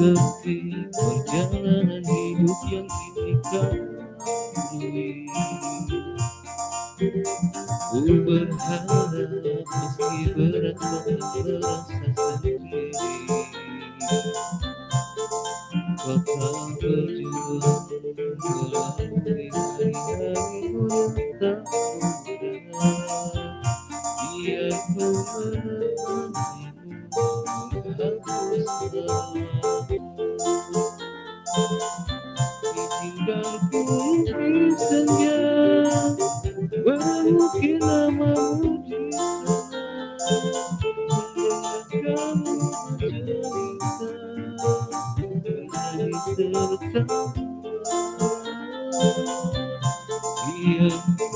mengerti perjalanan hidup yang kini kau lalui. Ku berharap meski berat kau terasa sendiri, kau telah berjuang melalui hari-harimu yang tak mudah. Biar ku menemanimu menghapus salahmu. Ditinggalku di senja, mungkin namamu di sana, mendengar kamu bercerita, menjadi tertawa. Biar ku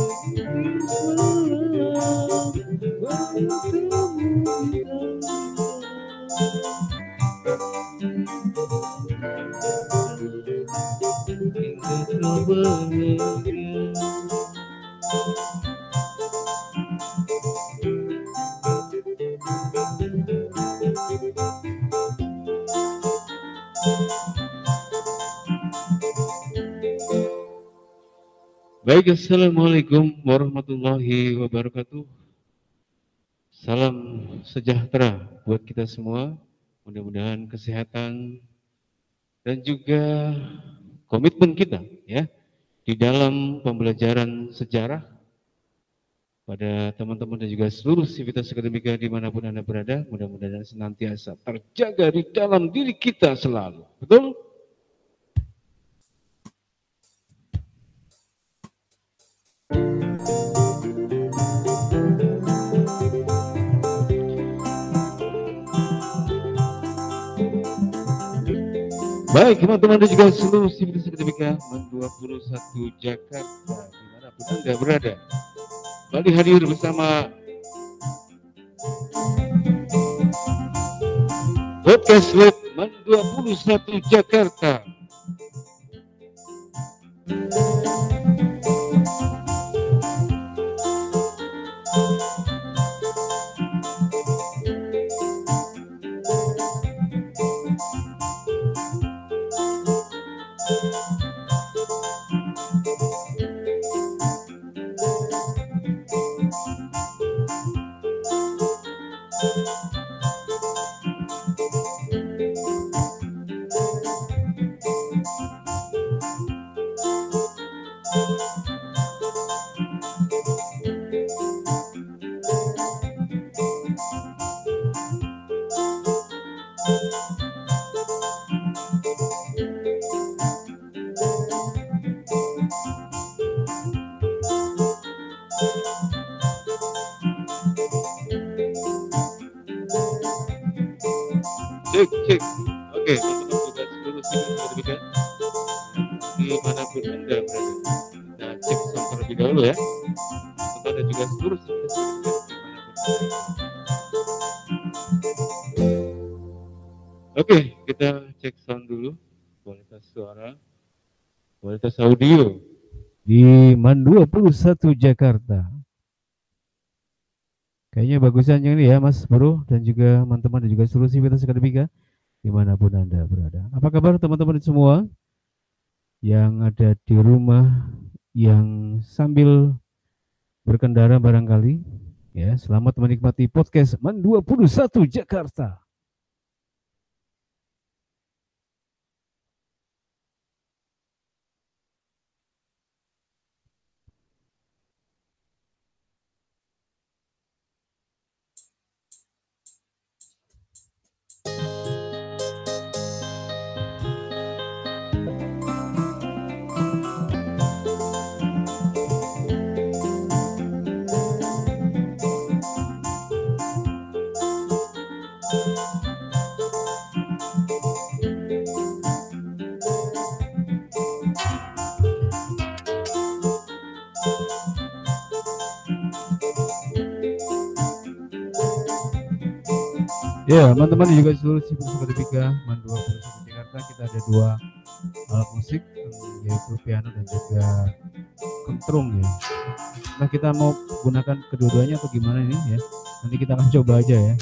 Baik, assalamualaikum warahmatullahi wabarakatuh. Salam sejahtera buat kita semua. Mudah-mudahan kesehatan dan juga komitmen kita ya di dalam pembelajaran sejarah pada teman-teman dan juga seluruh sivitas akademika dimanapun Anda berada, mudah-mudahan senantiasa terjaga di dalam diri kita selalu. Betul? Baik, teman-teman dan juga seluruh sivitas akademika MAN 21 Jakarta dimanapun Anda berada, kembali hadir bersama Podcast Lab MAN 21 Jakarta. Cek. Oke, teman-teman juga seluruh sivitas akademika dimanapun Anda berada, kita cek sound terlebih dahulu ya. Teman-teman dan juga seluruh sivitas akademika dimanapun Anda. Oke, kita cek sound dulu, kualitas suara, kualitas audio di MAN 21 Jakarta. Kayaknya bagusan yang ini ya Mas Bro dan juga teman-teman dan juga seluruh sivitas akademika dimanapun Anda berada. Apa kabar teman-teman semua yang ada di rumah, yang sambil berkendara barangkali ya, selamat menikmati podcast MAN 21 Jakarta. Ya, teman-teman juga seluruh sivitas akademika MAN 21 Jakarta, kita ada dua alat musik yaitu piano dan juga kentrung ya. Nah, kita mau gunakan kedua-duanya atau gimana ini ya? Nanti kita akan coba aja ya.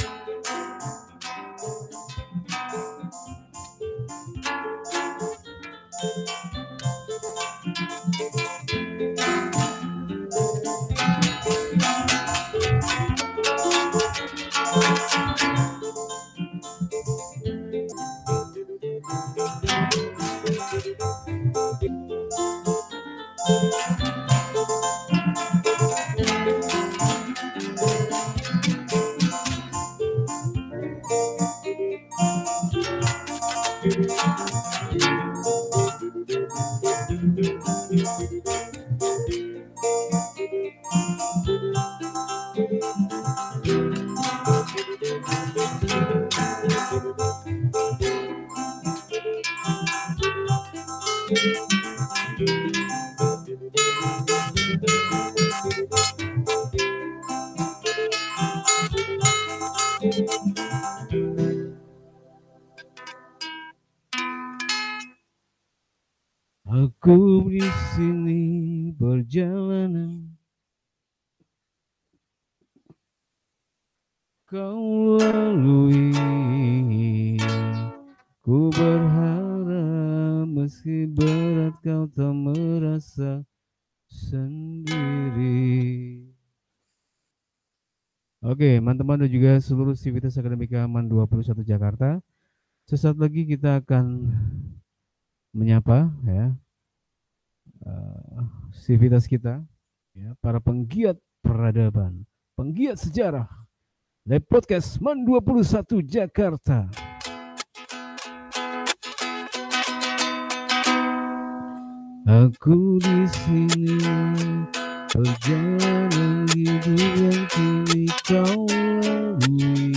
Aku di sini perjalanan, kau lalui. Ku berharap meski berat kau tak merasa sendiri. Oke, teman-teman dan juga seluruh Sivitas Akademika MAN 21 Jakarta. Sesaat lagi kita akan menyapa ya Sivitas kita, ya, para penggiat peradaban, penggiat sejarah, Lab Podcast MAN 21 Jakarta. Aku di sini perjalanan hidup yang kini kau lalui.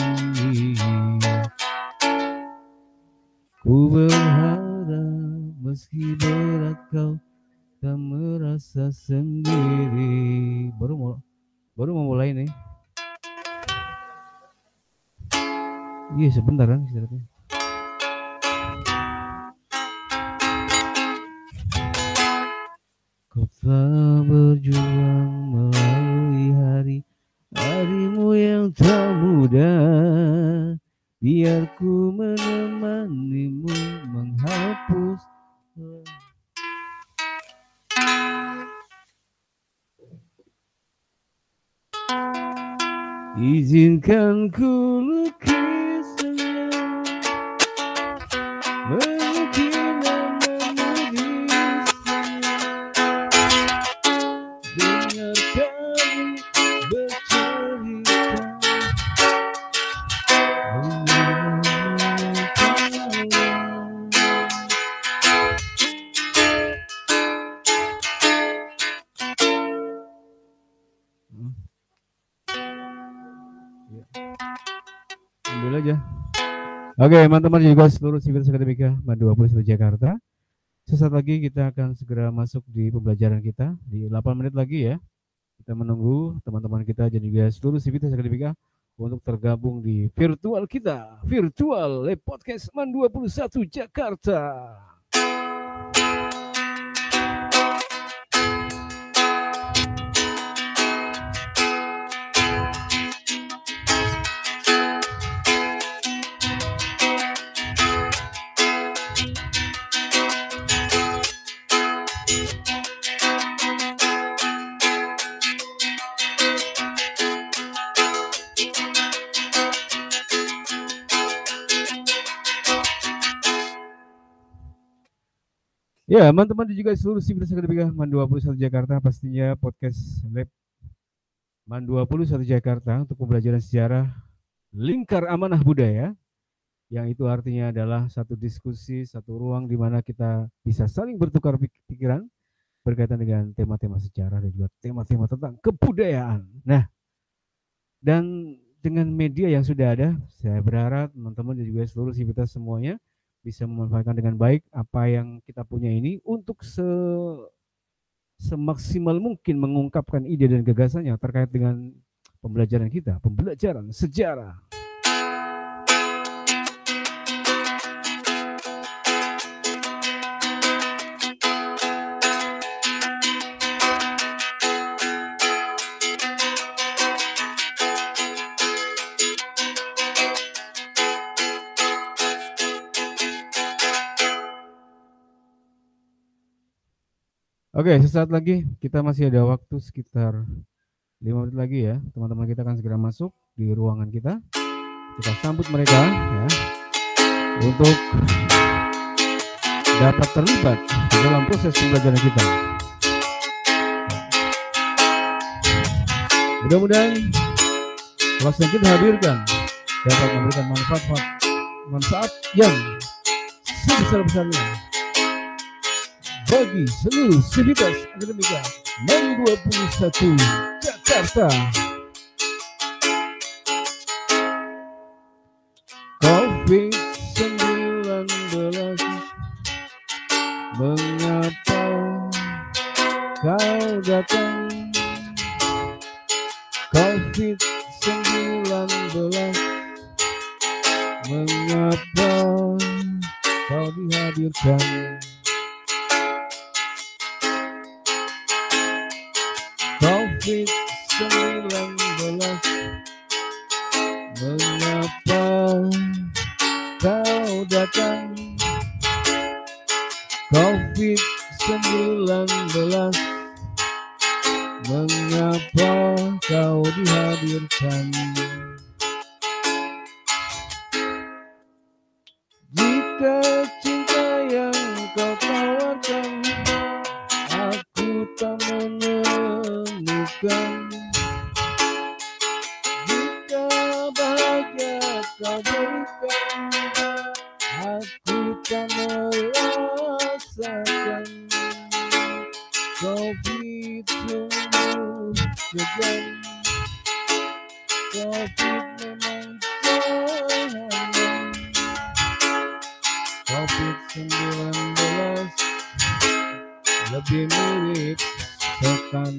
Ku berharap meski berat kau tak merasa sendiri. Baru mau mulai nih. Iya sebentar kan istirahatnya. Kau telah berjuang melalui harimu yang tak mudah. Biar ku menemanimu menghapus. Izinkan ku lukis senyum, mungkin namamu di dengar kamu bercerita. Ambil aja. Oke, teman-teman juga seluruh Sivitas Akademika MAN 21 Jakarta. Sesaat lagi kita akan segera masuk di pembelajaran kita di 8 menit lagi ya. Kita menunggu teman-teman kita dan juga seluruh Sivitas Akademika untuk tergabung di virtual kita, virtual Lab Podcast MAN 21 Jakarta. Ya, teman-teman juga seluruh Sivitas Akademika MAN 21 Jakarta, pastinya podcast Lab MAN 21 Jakarta untuk pembelajaran sejarah lingkar amanah budaya, yang itu artinya adalah satu diskusi, satu ruang di mana kita bisa saling bertukar pikiran berkaitan dengan tema-tema sejarah dan juga tema-tema tentang kebudayaan. Nah, dan dengan media yang sudah ada, saya berharap teman-teman dan juga seluruh Sivitas semuanya bisa memanfaatkan dengan baik apa yang kita punya ini untuk semaksimal mungkin mengungkapkan ide dan gagasannya terkait dengan pembelajaran kita, pembelajaran sejarah. Oke, sesaat lagi kita masih ada waktu sekitar 5 menit lagi ya. Teman-teman kita akan segera masuk di ruangan kita. Kita sambut mereka ya untuk dapat terlibat di dalam proses pembelajaran kita. Mudah-mudahan kelas yang kita hadirkan dapat memberikan manfaat yang sebesar-besarnya bagi seluruh sivitas akademika 621 Jakarta. COVID-19, mengapa kau datang? COVID-19, mengapa kau dihadirkan? COVID-19, mengapa kau datang? COVID-19, mengapa kau dihadirkan? Jika cinta yang kau tawarkan aku tak menemukan, jika bahagia kau berikan aku tak merasakan. COVID sungguh kejam, COVID memang jahat. COVID-19 lebih mirip setan.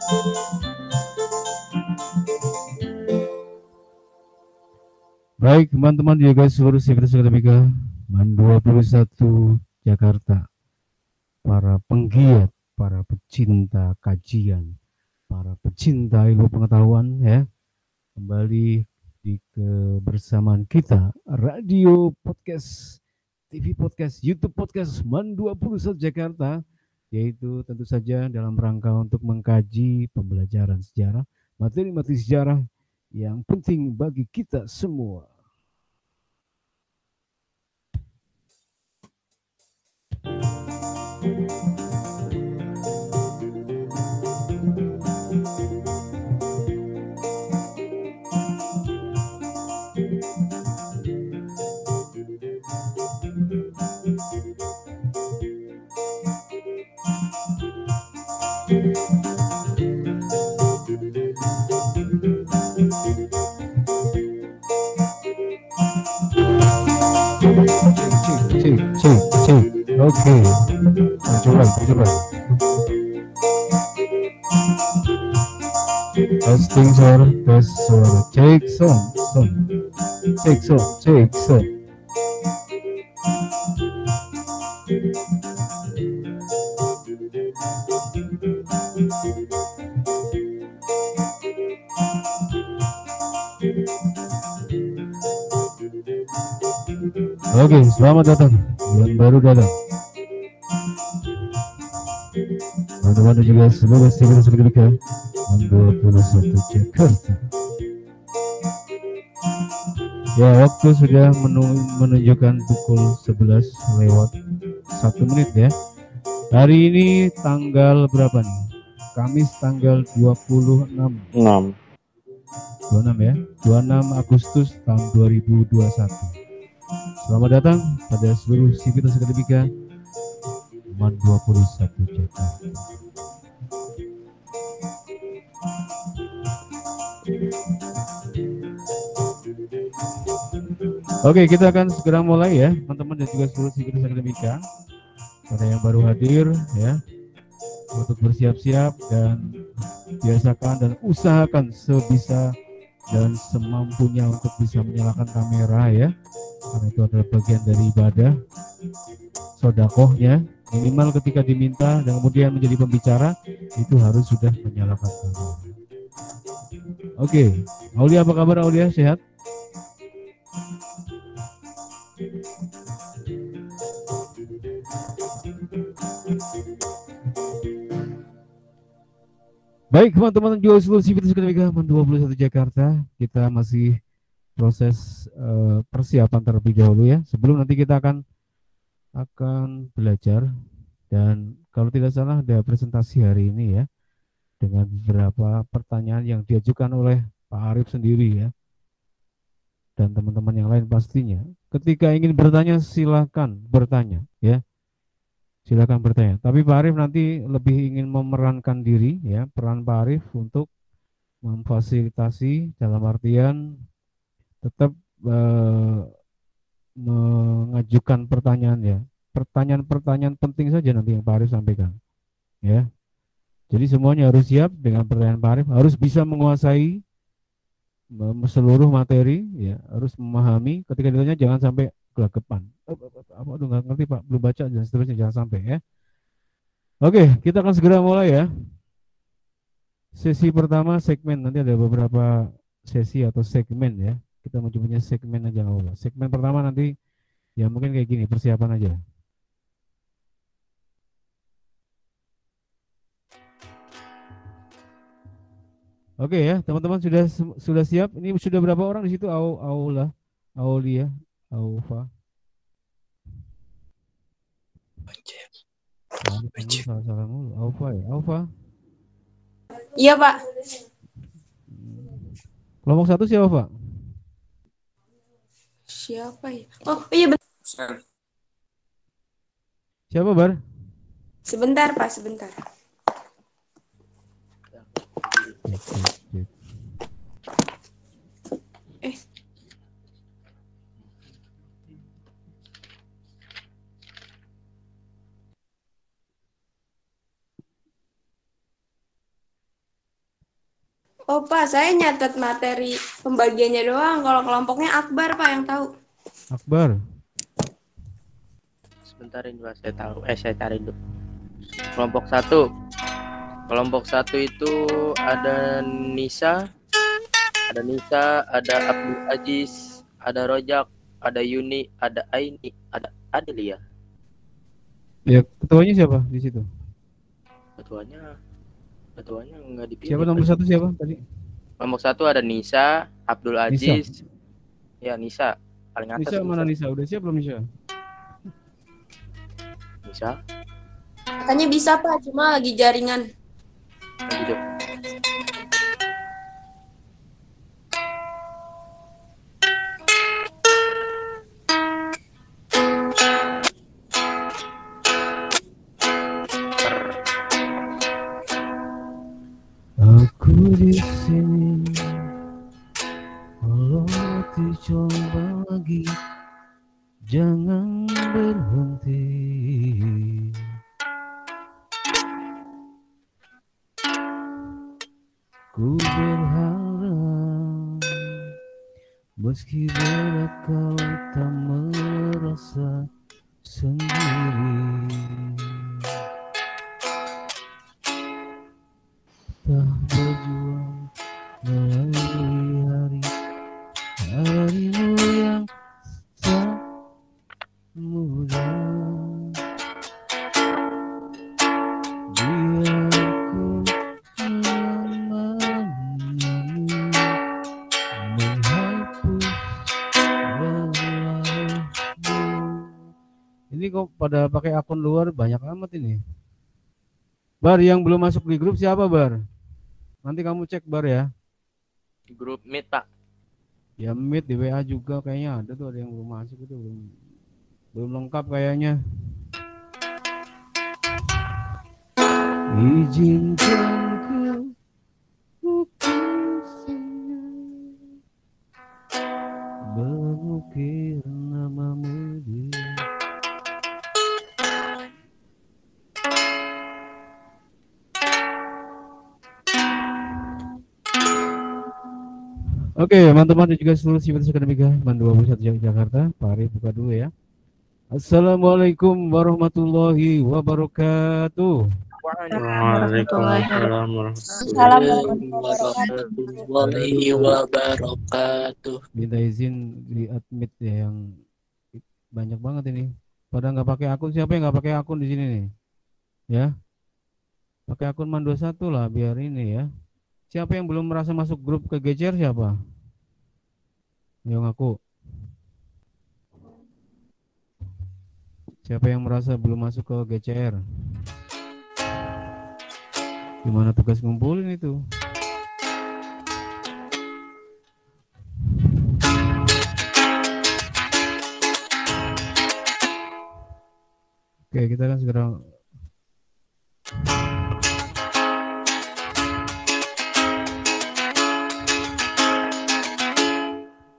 Baik, teman-teman juga seluruh Sivitas Akademika MAN 21 Jakarta, para penggiat, para pecinta kajian, para pecinta ilmu pengetahuan ya, kembali di kebersamaan kita radio podcast, TV podcast, YouTube podcast MAN 21 Jakarta, yaitu tentu saja dalam rangka untuk mengkaji pembelajaran sejarah, materi-materi sejarah yang penting bagi kita semua. Cek. Oke. Coba. Testing suara, tes suara. Cek sound. Oke, selamat datang yang baru datang. Teman-teman juga semoga Sivitas Akademika MAN 21 Jakarta. Ya, waktu sudah menunjukkan pukul 11 lewat 1 menit ya. Hari ini tanggal berapa nih? Kamis tanggal 26 ya. 26 Agustus tahun 2021. Selamat datang pada seluruh Sivitas Akademika MAN 21 Jakarta. Oke, kita akan segera mulai ya, teman-teman dan juga seluruh Sivitas Akademika. Pada yang baru hadir ya, untuk bersiap-siap dan biasakan dan usahakan sebisa dan semampunya untuk bisa menyalakan kamera ya, karena itu adalah bagian dari ibadah sodakohnya. Minimal ketika diminta dan kemudian menjadi pembicara itu harus sudah menyalakan kamera. Oke, Aulia apa kabar? Aulia sehat? Baik, teman-teman juga seluruh Sivitas Akademika MAN 21 Jakarta, kita masih proses persiapan terlebih dahulu ya. Sebelum nanti kita akan belajar, dan kalau tidak salah ada presentasi hari ini ya, dengan beberapa pertanyaan yang diajukan oleh Pak Arief sendiri ya, dan teman-teman yang lain pastinya. Ketika ingin bertanya silakan bertanya ya. Silakan bertanya. Tapi Pak Arief nanti lebih ingin memerankan diri ya, peran Pak Arief untuk memfasilitasi dalam artian tetap mengajukan pertanyaan ya. Pertanyaan-pertanyaan penting saja nanti yang Pak Arief sampaikan. Ya. Jadi semuanya harus siap dengan pertanyaan Pak Arief, harus bisa menguasai seluruh materi ya, harus memahami. Ketika ditanya jangan sampai gelagapan. Apa tuh nggak ngerti Pak, belum baca dan seterusnya, jangan sampai ya. Oke, kita akan segera mulai ya. Sesi pertama segmen, nanti ada beberapa sesi atau segmen ya. Kita menyebutnya segmen aja nggak apa-apa. Segmen pertama nanti ya mungkin kayak gini, persiapan aja. Oke ya, teman-teman sudah siap? Ini sudah berapa orang di situ? Aula, Aulia, Aufa. Salah mulu. Aufa ya, Aufa. Iya Pak. Kelompok 1 siapa Pak? Siapa ya? Oh iya benar. Siapa Bar? Sebentar Pak, sebentar. Oh Pak, saya nyatet materi pembagiannya doang. Kalau kelompoknya Akbar Pak yang tahu. Akbar. Sebentar ini Pak, saya tahu. Saya cari dulu. Kelompok satu. Kelompok satu itu ada Nisa, ada Abdul Aziz, ada Rojak, ada Yuni, ada Aini, ada Adelia. Ya, ketuanya siapa di situ? Ketuanya nggak dipilih. Siapa nomor satu siapa tadi? Nomor satu ada Nisa, Abdul Aziz. Nisa. Ya, Nisa. Paling atas. Nisa mana Nisa? Udah siap belum Nisa? Nisa. Katanya bisa Pak, cuma lagi jaringan. Lanjut. Aku di sini, walau dicoba lagi, jangan berhenti. Ku berharap, meski berat kau tak merasa sendiri. Tak berjuang melalui hari-harimu yang tak mudah. Biarku menemanimu, menghapus lelahmu. Ini kok pada pakai akun luar banyak amat ini. Bar, yang belum masuk di grup siapa Bar? Nanti kamu cek Bar ya. Di grup Meet Pak. Ya Meet di WA juga kayaknya ada tuh, ada yang belum masuk itu, belum lengkap kayaknya. Izinkan ku mengukir namamu di. Oke, teman-teman dan juga seluruh Sivitas Akademika MAN 21 Jakarta. Pak Arif buka dulu ya. Assalamualaikum warahmatullahi wabarakatuh. Waalaikumsalam warahmatullahi wabarakatuh. Minta izin di admit ya, yang banyak banget ini. Pada nggak pakai akun, siapa yang nggak pakai akun di sini nih? Ya, pakai akun MAN 21 lah biar ini ya. Siapa yang belum merasa masuk grup ke GCR siapa? Yang aku. Siapa yang merasa belum masuk ke GCR? Gimana tugas ngumpulin itu? Oke, kita akan segera.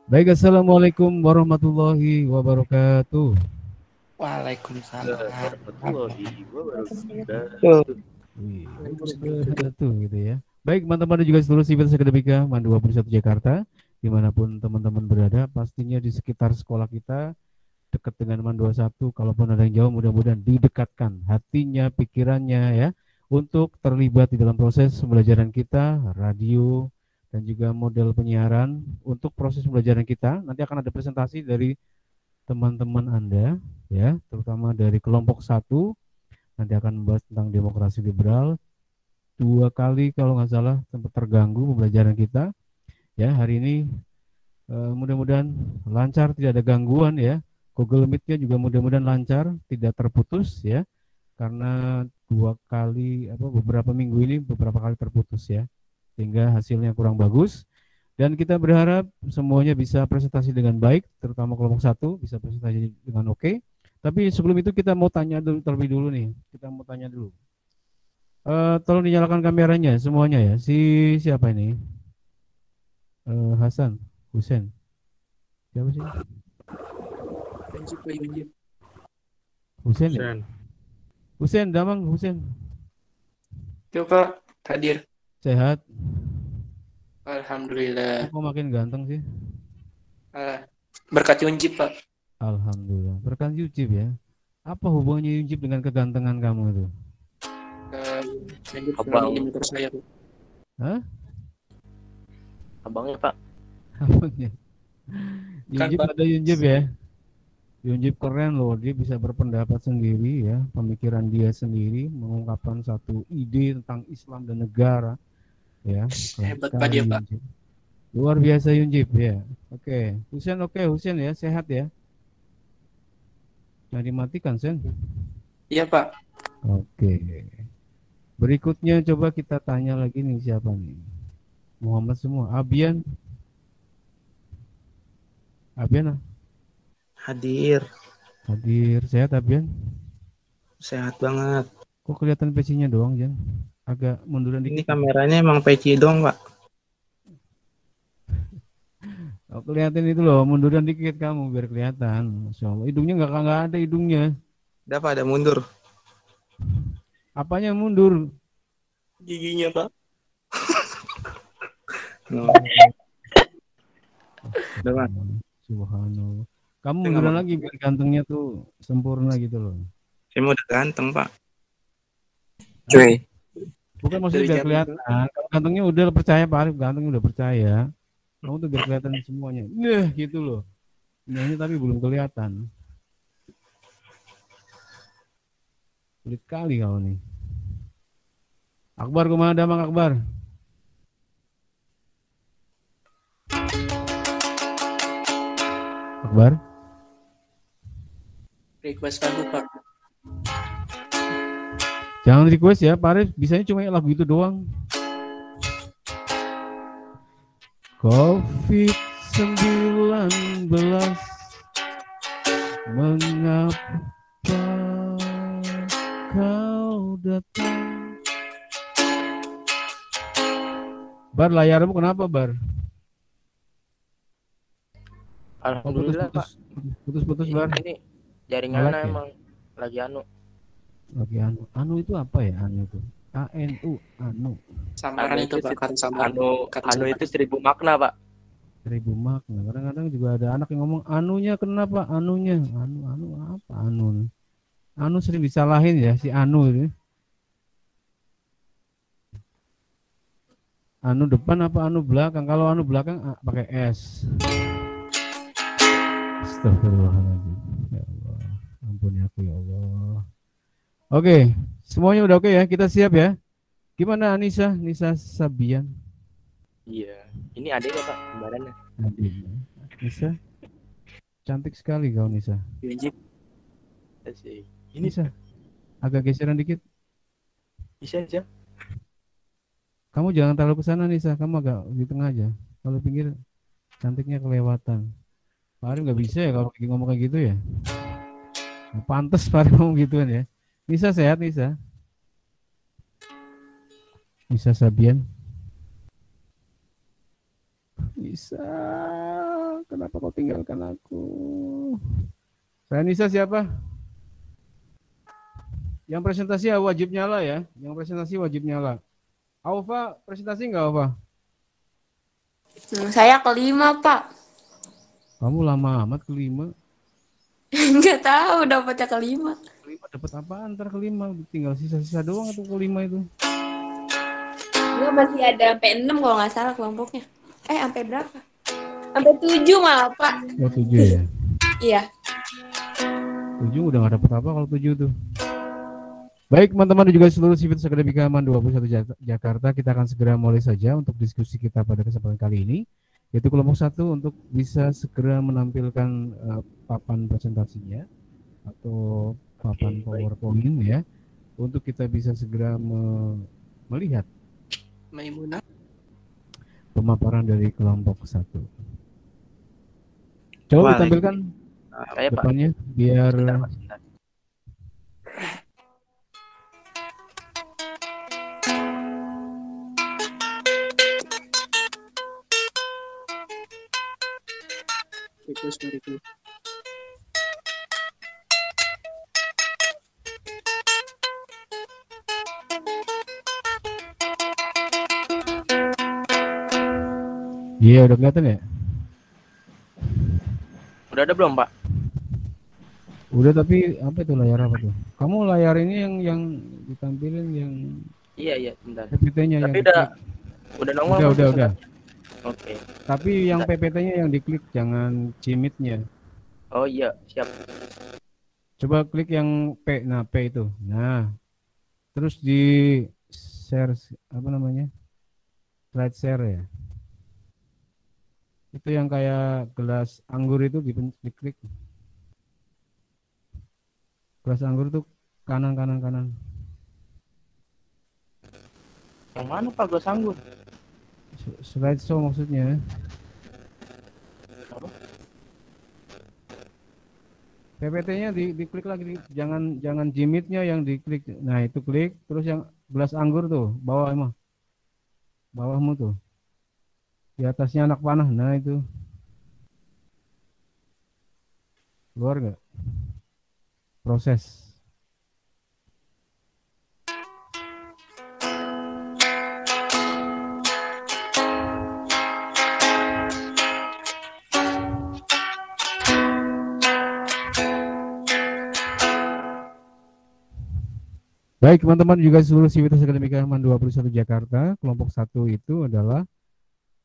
Baik, assalamualaikum warahmatullahi wabarakatuh. Waalaikumsalam warahmatullahi wabarakatuh. Gitu ya. Baik, teman-teman dan juga seluruh Sivitas Akademika MAN 21 Jakarta, dimanapun teman-teman berada, pastinya di sekitar sekolah kita, dekat dengan MAN 21, kalaupun ada yang jauh, mudah-mudahan didekatkan hatinya, pikirannya ya, untuk terlibat di dalam proses pembelajaran kita, radio, dan juga model penyiaran. Untuk proses pembelajaran kita, nanti akan ada presentasi dari teman-teman Anda, ya, terutama dari kelompok 1, nanti akan membahas tentang demokrasi liberal. 2 kali kalau nggak salah sempat terganggu pembelajaran kita, ya, hari ini mudah-mudahan lancar, tidak ada gangguan ya. Google Meet-nya juga mudah-mudahan lancar, tidak terputus ya, karena 2 kali beberapa minggu ini beberapa kali terputus ya, sehingga hasilnya kurang bagus. Dan kita berharap semuanya bisa presentasi dengan baik, terutama kelompok 1 bisa presentasi dengan oke. Tapi sebelum itu kita mau tanya dulu terlebih dulu nih. Kita mau tanya dulu. Tolong dinyalakan kameranya semuanya ya. Siapa ini? Hasan, Husen. Siapa sih? Husen ya? Husen, Damang, Husen. Coba hadir. Sehat. Alhamdulillah. Kok makin ganteng sih? Berkat Yunjib, Pak. Alhamdulillah. Berkat Yujib ya. Apa hubungannya Yujib dengan kegantengan kamu itu? Yunjib selalu Abang. ingin mentor saya, Pak. Hah? Abangnya Pak. Apanya? Yunjib Pak. ada Yunjib ya. Yunjib keren loh, dia bisa berpendapat sendiri ya, pemikiran dia sendiri, mengungkapkan satu ide tentang Islam dan negara ya. Hebat, Keren Pak, dia, sekali Pak. Yunjib. Luar biasa Yunjib ya. Oke, Husen ya, sehat ya. Jangan dimatikan Sen. Iya, Pak. Oke. Berikutnya coba kita tanya lagi nih siapa nih? Muhammad semua. Abian. Abian ah? Hadir. Hadir. Sehat Abian? Sehat banget. Kok kelihatan PC-nya doang Jan? Agak munduran Ini dikit. kameranya emang PC dong, Pak. Oh, kelihatan itu loh, munduran dikit kamu biar kelihatan. Masya Allah. Hidungnya nggak ada hidungnya. Udah, Pak, ada mundur. Apanya mundur? Giginya, Pak. No. Udah, Pak. Subhanallah. Kamu Nggak munduran mau. lagi biar gantengnya tuh sempurna gitu loh. Saya mau udah ganteng, Pak. Cuy. Bukan maksudnya Dari biar jam kelihatan. Kalau gantengnya udah percaya Pak Arif, gantengnya udah percaya. Kamu tuh biar kelihatan semuanya. Nah, gitu loh. Ini tapi belum kelihatan. Sulit kali kau nih. Akbar kemana Mang Akbar? Akbar? Request lagu, Pak. Jangan request ya, Pak Arif bisanya cuma lagu itu doang. COVID-19 mengapa kau datang? Bar, layarmu kenapa Bar? Alhamdulillah Pak. Putus Bar. Ini jaringan Lag ya? emang lagi anu. Lagi anu itu apa ya anu itu? ANU anu. Samaran Anu itu, Pak. Kata samaran. Kata Anu samaran. itu 1000 makna Pak. 1000 makna. Kadang-kadang juga ada anak yang ngomong anunya kenapa anunya? Anu apa anu? Anu sering disalahin ya si anu itu. Anu depan apa anu belakang? Kalau anu belakang pakai S. Astagfirullahaladzim. Ya Allah. Ampuni aku ya Allah. Oke, semuanya udah oke ya. Kita siap ya. Gimana Anissa? Nisa Sabian. Iya. Ini adiknya Pak, kembarannya. Nisa. Cantik sekali kau Nisa. Yunjib. Asik. Nisa. Agak geseran dikit. Bisa aja. Kamu jangan terlalu ke sana Nisa, kamu agak di tengah aja. Kalau pinggir cantiknya kelewatan. Pak Arif nggak bisa ya kalau ngomong kayak gitu ya. Nah, pantes Pak Arif ngomong gituan ya. Nisa sehat Nisa. Nisa Sabian. Nisa, kenapa kau tinggalkan aku? Saya Nisa siapa? Yang presentasi wajib nyala ya. Yang presentasi wajib nyala. Aufa, presentasi nggak Aufa? Saya kelima, Pak. Kamu lama amat kelima. Nggak tahu dapatnya kelima. Kelima dapat apaan ntar kelima? Tinggal sisa-sisa doang atau kelima itu? Enggak, masih ada sampai 6 kalau nggak salah kelompoknya. Sampai berapa? Sampai 7 malah, Pak. Oh 7 ya? Iya. 7 udah nggak dapat apa kalau 7 tuh. Baik teman-teman dan juga seluruh Civitas Akademika Aman 21 Jakarta, kita akan segera mulai saja untuk diskusi kita pada kesempatan kali ini, yaitu kelompok 1 untuk bisa segera menampilkan papan presentasinya atau papan PowerPoint ya, untuk kita bisa segera melihat Maimunah. pemaparan dari kelompok 1. Coba ditampilkan Kayak Pak. depannya biar Sebentar, Pak, sebentar. Request. Iya, udah kelihatan ya? Udah ada belum, Pak? Udah, tapi apa itu layar apa tuh? Kamu layar ini yang ditampilin yang Iya, sebentar. PPT-nya yang Tapi diklik. udah nongol Udah, Mas, udah. sebentar. Oke. Tapi yang PPT-nya yang diklik, jangan cimit-nya. Oh iya, siap. Coba klik yang P, nah P itu. Nah, terus di share apa namanya? Slide share ya. Itu yang kayak gelas anggur itu diklik. Gelas anggur itu kanan kanan kanan. Yang mana Pak gelas anggur? Slide show maksudnya. PPT-nya diklik lagi, jangan jimitnya yang diklik. Nah, itu klik, terus yang gelas anggur tuh, bawah emang. Bawahmu tuh. Di atasnya anak panah. Nah, itu. Keluar nggak? Proses. Baik, teman-teman juga seluruh Sivitas Akademika Harapan 21 Jakarta, kelompok 1 itu adalah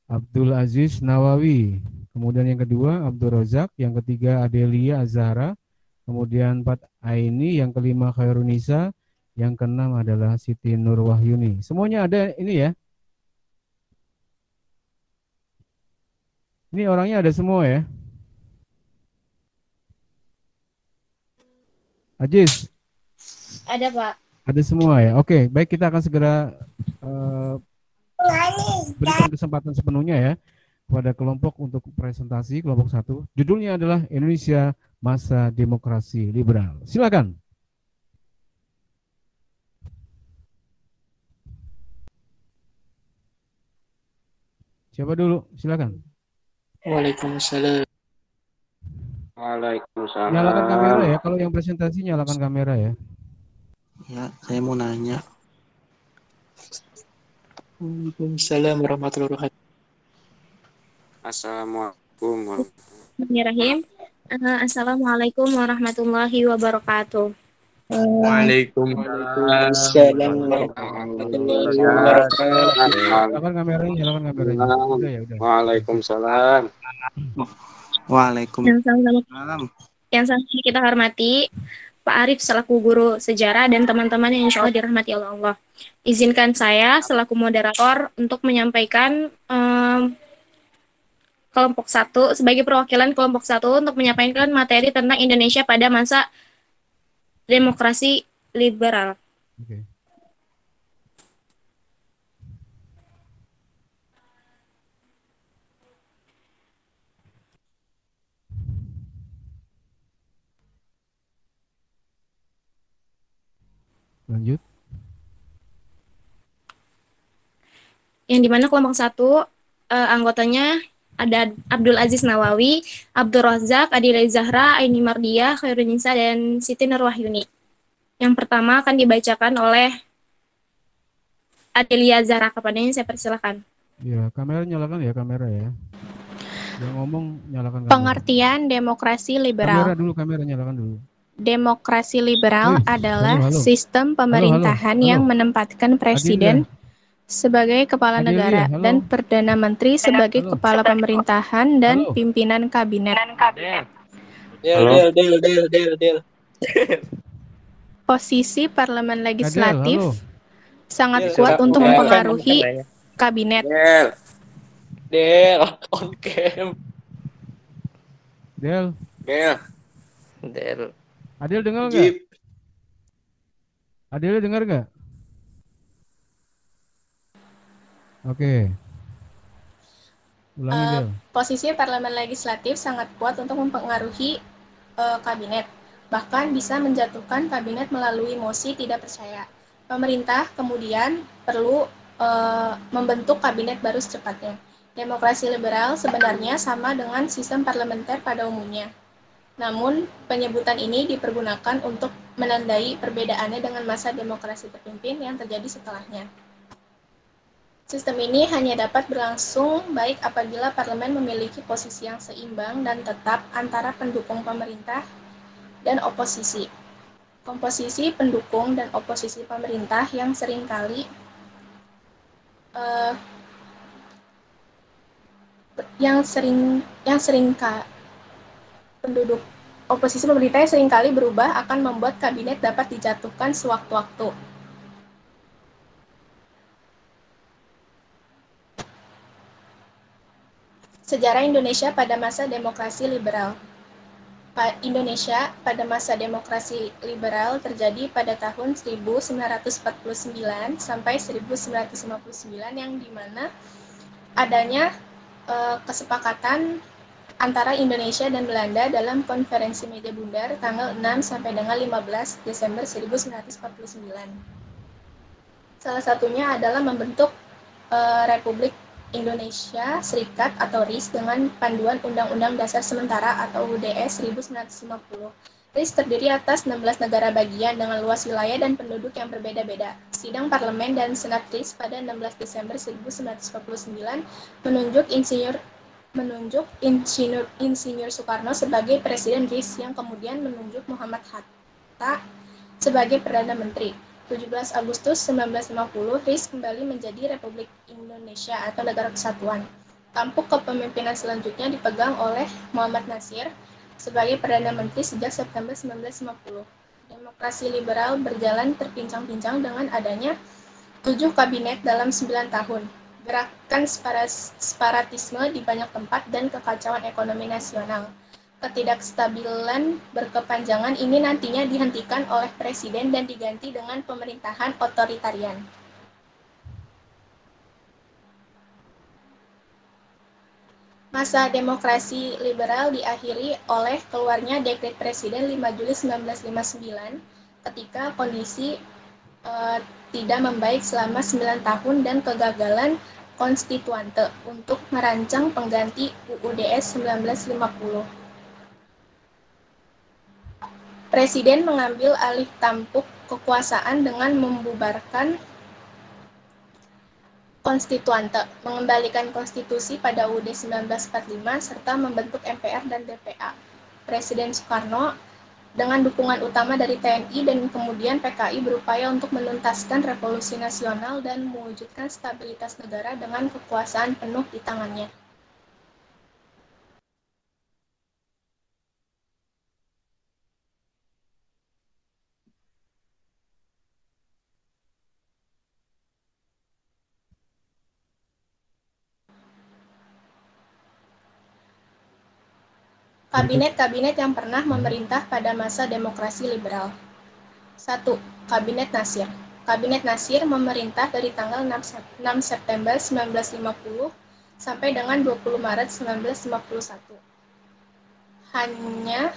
Abdul Aziz Nawawi. Kemudian yang kedua Abdul Rozak, yang ketiga Adelia Azhara, kemudian 4 Aini, yang kelima Khairunisa, yang keenam adalah Siti Nur Wahyuni. Semuanya ada ini ya. Ini orangnya ada semua ya. Aziz. Ada, Pak. Ada semua ya. Oke, baik, kita akan segera berikan kesempatan sepenuhnya ya kepada kelompok untuk presentasi kelompok 1. Judulnya adalah Indonesia Masa Demokrasi Liberal. Silakan. Siapa dulu? Silakan. Waalaikumsalam. Waalaikumsalam. Nyalakan kamera ya. Kalau yang presentasi nyalakan kamera ya. Ya, saya mau nanya. Waalaikumsalam warahmatullahi wabarakatuh. Assalamualaikum. Bismillahirrahmanirrahim. Assalamualaikum warahmatullahi wabarakatuh. Waalaikumsalam warahmatullahi wabarakatuh. Nyalakan kameranya, nyalakan kameranya. Udah ya, udah. Waalaikumsalam. Waalaikumsalam. Yang sama kita hormati Pak Arif selaku guru sejarah dan teman-teman yang insya Allah dirahmati Allah. Izinkan saya selaku moderator untuk menyampaikan kelompok 1 sebagai perwakilan kelompok 1 untuk menyampaikan materi tentang Indonesia pada masa demokrasi liberal. Oke. Lanjut. Yang dimana kelompok 1 anggotanya ada Abdul Aziz Nawawi, Abdul Razak, Adila Zahra, Aini Mardiah, Khairunisa, dan Siti Nur Wahyuni. Yang pertama akan dibacakan oleh Adelia Zahra. Kepadanya saya persilakan. Ya, kamera nyalakan ya, kamera ya. Yang ngomong nyalakan kamera. Pengertian demokrasi liberal. Kamera nyalakan dulu. Demokrasi liberal adalah sistem pemerintahan yang menempatkan presiden sebagai kepala negara dan Perdana Menteri sebagai kepala pemerintahan dan pimpinan kabinet. Del. Posisi parlemen legislatif sangat kuat untuk mempengaruhi kabinet. Del, on cam. Del. Adil dengar nggak? Adil dengar nggak? Oke. Ulangi Del. Posisi parlemen legislatif sangat kuat untuk mempengaruhi kabinet. Bahkan bisa menjatuhkan kabinet melalui mosi tidak percaya. Pemerintah kemudian perlu membentuk kabinet baru secepatnya. Demokrasi liberal sebenarnya sama dengan sistem parlementer pada umumnya. Namun, penyebutan ini dipergunakan untuk menandai perbedaannya dengan masa demokrasi terpimpin yang terjadi setelahnya. Sistem ini hanya dapat berlangsung baik apabila parlemen memiliki posisi yang seimbang dan tetap antara pendukung pemerintah dan oposisi. Komposisi pendukung dan oposisi pemerintah yang seringkali uh, penduduk oposisi pemerintah yang seringkali berubah akan membuat kabinet dapat dijatuhkan sewaktu-waktu. Sejarah Indonesia pada masa demokrasi liberal. Indonesia pada masa demokrasi liberal terjadi pada tahun 1949 sampai 1959 yang dimana adanya kesepakatan antara Indonesia dan Belanda dalam konferensi Meja Bundar tanggal 6 sampai dengan 15 Desember 1949. Salah satunya adalah membentuk Republik Indonesia Serikat atau RIS dengan panduan Undang-Undang Dasar Sementara atau UDS 1950. RIS terdiri atas 16 negara bagian dengan luas wilayah dan penduduk yang berbeda-beda. Sidang Parlemen dan Senat RIS pada 16 Desember 1949 menunjuk Insinyur Soekarno sebagai Presiden RIS yang kemudian menunjuk Muhammad Hatta sebagai Perdana Menteri. 17 Agustus 1950, RIS kembali menjadi Republik Indonesia atau Negara Kesatuan. Tampuk kepemimpinan selanjutnya dipegang oleh Muhammad Nasir sebagai Perdana Menteri sejak September 1950. Demokrasi liberal berjalan terpincang-pincang dengan adanya 7 kabinet dalam 9 tahun, gerakan separatisme di banyak tempat, dan kekacauan ekonomi nasional. Ketidakstabilan berkepanjangan ini nantinya dihentikan oleh presiden dan diganti dengan pemerintahan otoritarian. Masa demokrasi liberal diakhiri oleh keluarnya Dekret Presiden 5 Juli 1959 ketika kondisi tidak membaik selama 9 tahun dan kegagalan konstituante untuk merancang pengganti UUDS 1950. Presiden mengambil alih tampuk kekuasaan dengan membubarkan konstituante, mengembalikan konstitusi pada UUD 1945, serta membentuk MPR dan DPA. Presiden Soekarno dengan dukungan utama dari TNI dan kemudian PKI berupaya untuk menuntaskan revolusi nasional dan mewujudkan stabilitas negara dengan kekuasaan penuh di tangannya. Kabinet-kabinet yang pernah memerintah pada masa demokrasi liberal. 1. Kabinet Nasir. Kabinet Nasir memerintah dari tanggal 6 September 1950 sampai dengan 20 Maret 1951. Hanya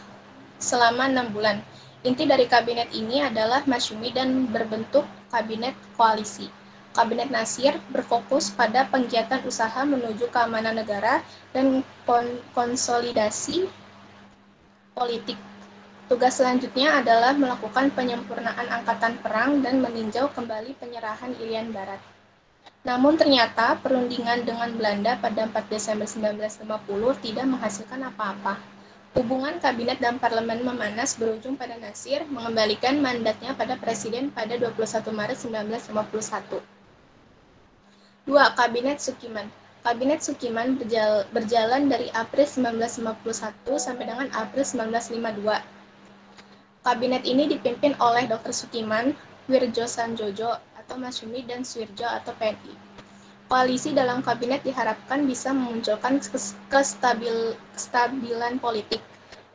selama 6 bulan. Inti dari kabinet ini adalah masyumi dan berbentuk kabinet koalisi. Kabinet Nasir berfokus pada penggiatan usaha menuju keamanan negara dan konsolidasi politik. Tugas selanjutnya adalah melakukan penyempurnaan angkatan perang dan meninjau kembali penyerahan Irian Barat. Namun ternyata perundingan dengan Belanda pada 4 Desember 1950 tidak menghasilkan apa-apa. Hubungan kabinet dan parlemen memanas berujung pada Nasir mengembalikan mandatnya pada presiden pada 21 Maret 1951. 2. Kabinet Sukiman. Kabinet Sukiman berjalan dari April 1951 sampai dengan April 1952. Kabinet ini dipimpin oleh Dr. Sukiman, Wirjo Sanjojo atau Masyumi, dan Suirjo atau PNI. Koalisi dalam kabinet diharapkan bisa memunculkan kestabilan politik.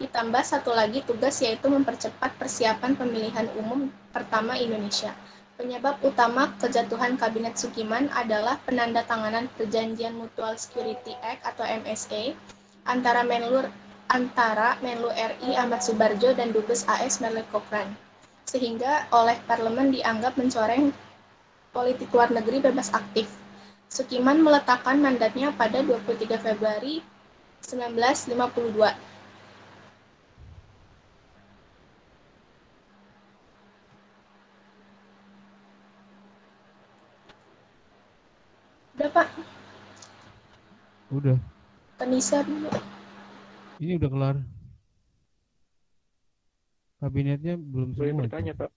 Ditambah satu lagi tugas yaitu mempercepat persiapan pemilihan umum pertama Indonesia. Penyebab utama kejatuhan Kabinet Sukiman adalah penandatanganan Perjanjian Mutual Security Act atau MSA antara Menlu RI Ahmad Subarjo dan Dubes AS Merle Cochrane, sehingga oleh parlemen dianggap mencoreng politik luar negeri bebas aktif. Sukiman meletakkan mandatnya pada 23 Februari 1952. Udah, Pak. Udah. Kanisa dulu. Ini udah kelar. Kabinetnya belum Boleh semua. bertanya, Pak.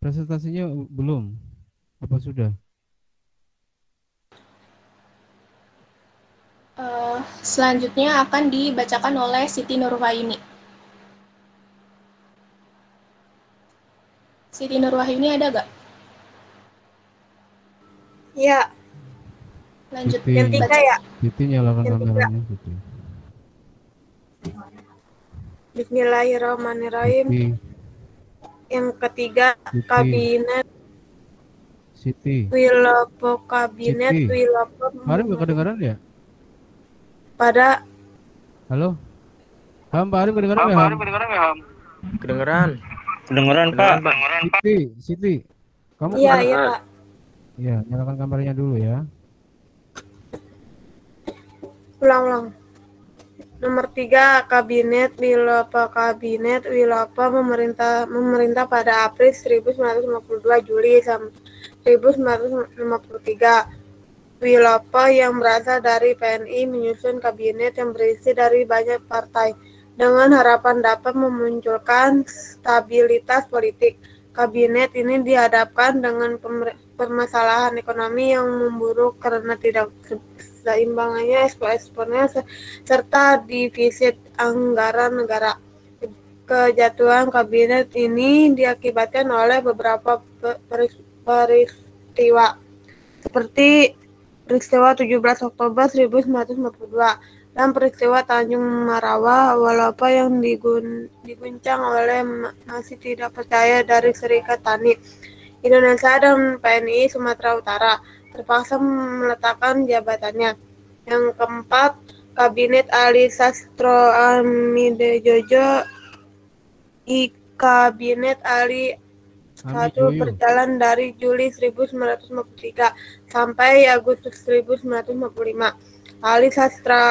Presentasinya belum. Apa sudah? Selanjutnya akan dibacakan oleh Siti Nurwahyuni. Siti Nurwahyuni ada gak? Ya, Lanjut. Siti, yang 3 ya. Siti nyalakan Yang tiga. kameranya Siti. Bismillahirrahmanirrahim. Siti, Yang ketiga, Siti, kabinet Siti, Wilopo kabinet Siti. Wilopo Harim gak kedengaran ya? pada Halo? Pak Harim kedengaran nggak, Ham? Kedengeran. Kedengeran, Pak. Siti, kamu iya kedengaran? iya Pak. Ya, nyalakan kameranya dulu ya. Ulang. Nomor 3, kabinet Wilopo memerintah pada April 1952 Juli 1953. Wilopo yang berasal dari PNI menyusun kabinet yang berisi dari banyak partai dengan harapan dapat memunculkan stabilitas politik. Kabinet ini dihadapkan dengan permasalahan ekonomi yang memburuk karena tidak seimbangannya ekspornya serta defisit anggaran negara. Kejatuhan kabinet ini diakibatkan oleh beberapa peristiwa seperti peristiwa 17 Oktober 1942 dan peristiwa Tanjung Marawa, walaupun yang diguncang oleh masih tidak percaya dari Serikat Tani Indonesia dan PNI Sumatera Utara terpaksa meletakkan jabatannya. Yang keempat, Kabinet Ali Sastro Amidejojo Kabinet Ali 1 berjalan dari Juli 1953 sampai Agustus 1955. Ali Sastra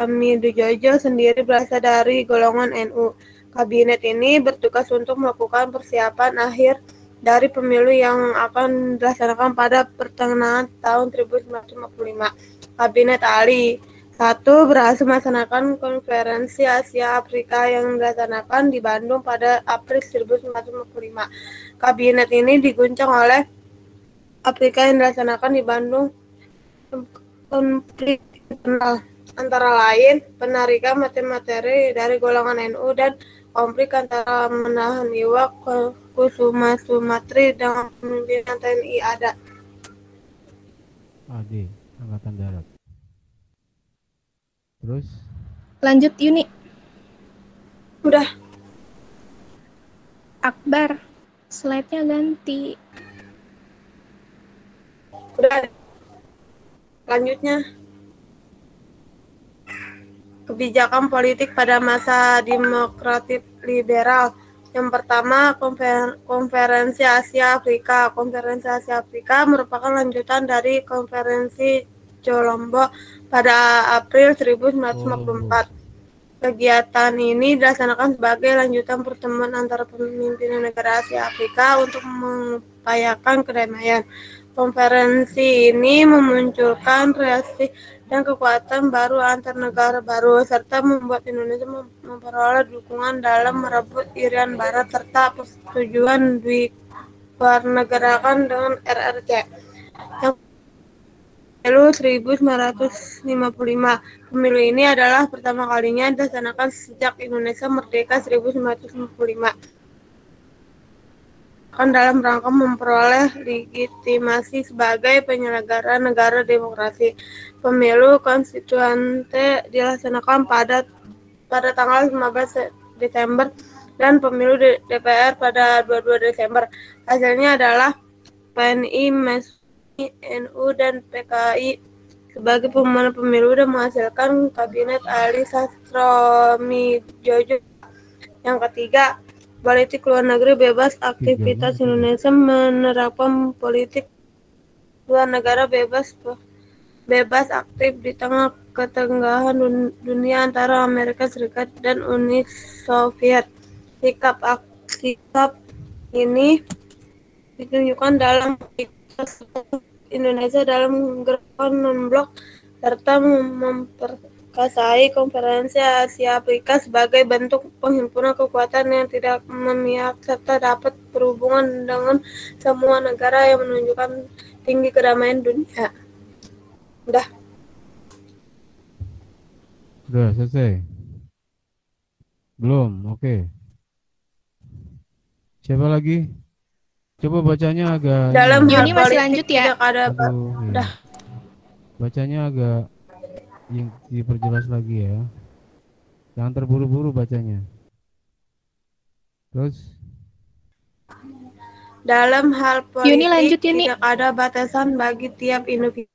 Amidujojo sendiri berasal dari golongan NU. Kabinet ini bertugas untuk melakukan persiapan akhir dari pemilu yang akan dilaksanakan pada pertengahan tahun 1955. Kabinet Ali 1 berhasil melaksanakan konferensi Asia Afrika yang dilaksanakan di Bandung pada April 1955. Kabinet ini diguncang oleh Afrika yang dilaksanakan di Bandung. Konflik internal antara lain penarikan materi dari golongan NU dan konflik antara menahan Iwa Kusuma Sumatri dengan pimpinan TNI AD. Angkatan Darat. Terus? Lanjut Yuni. Udah. Akbar. Slide-nya ganti. Udah. Lanjutnya. Kebijakan politik pada masa demokratik liberal. Yang pertama, Konferensi Asia Afrika. Konferensi Asia Afrika merupakan lanjutan dari Konferensi Colombo pada April 1954. Kegiatan ini dilaksanakan sebagai lanjutan pertemuan antara pimpinan negara Asia Afrika untuk mengupayakan kedamaian. Konferensi ini memunculkan reaksi dan kekuatan baru antar negara baru, serta membuat Indonesia memperoleh dukungan dalam merebut Irian Barat serta persetujuan diwarnegarakan dengan RRC. Yang Pemilu 1955. Pemilu ini adalah pertama kalinya dilaksanakan sejak Indonesia merdeka 1955. Dalam rangka memperoleh legitimasi sebagai penyelenggara negara demokrasi. Pemilu konstituante dilaksanakan pada tanggal 15 Desember dan pemilu DPR pada 22 Desember. Hasilnya adalah PNI, NU, dan PKI sebagai pemenang pemilu dan menghasilkan Kabinet Ali Sastroamidjojo. Yang ketiga, politik luar negeri bebas. Aktivitas Indonesia menerapkan politik luar negara bebas aktif di tengah ketegangan dunia antara Amerika Serikat dan Uni Soviet. Sikap ini ditunjukkan dalam Indonesia dalam gerakan non-blok serta memperkasai Konferensi Asia Afrika sebagai bentuk penghimpunan kekuatan yang tidak memihak serta dapat berhubungan dengan semua negara yang menunjukkan tinggi kedamaian dunia. Udah selesai? Belum, oke. Siapa lagi? Coba bacanya agak dalam hal Yuni masih politik lanjut ya? tidak ada Aduh, iya. Udah. Bacanya agak yang diperjelas lagi ya. Jangan terburu-buru bacanya. Terus dalam hal politik Yuni lanjut, Yuni. tidak ada batasan bagi tiap individu.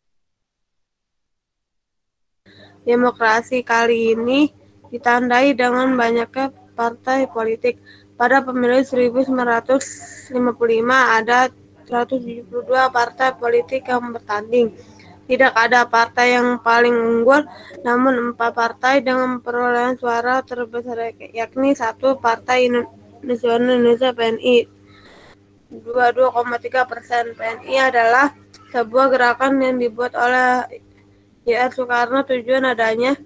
Demokrasi kali ini ditandai dengan banyaknya partai politik. Pada pemilu 1955 ada 172 partai politik yang bertanding. Tidak ada partai yang paling unggul, namun 4 partai dengan perolehan suara terbesar, yakni 1 Partai Nasional Indonesia PNI 22,3%. PNI adalah sebuah gerakan yang dibuat oleh J.R. Soekarno. Tujuan adanya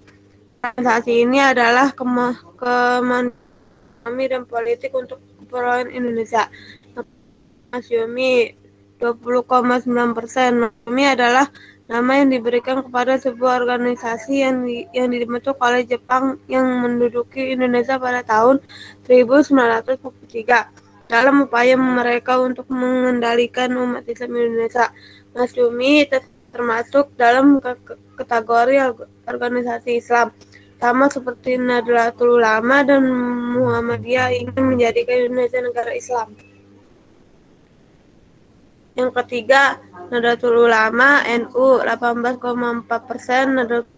organisasi ini adalah kemandirian ekonomi dan politik untuk keperluan Indonesia. Masyumi 20,9%. Masyumi adalah nama yang diberikan kepada sebuah organisasi yang dibentuk oleh Jepang yang menduduki Indonesia pada tahun 1943 dalam upaya mereka untuk mengendalikan umat Islam Indonesia. Masyumi termasuk dalam kategori organisasi Islam, sama seperti Nahdlatul Ulama dan Muhammadiyah ingin menjadikan Indonesia negara Islam. Yang ketiga, Nahdlatul Ulama NU 18,4%, Nahdlatul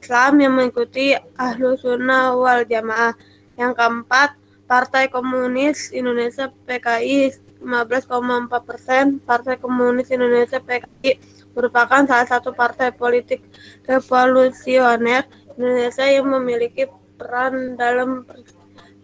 Islam yang mengikuti Ahlus Sunnah wal Jamaah. Yang keempat, Partai Komunis Indonesia PKI 15,4%. Partai Komunis Indonesia PKI merupakan salah satu partai politik revolusioner Indonesia yang memiliki peran dalam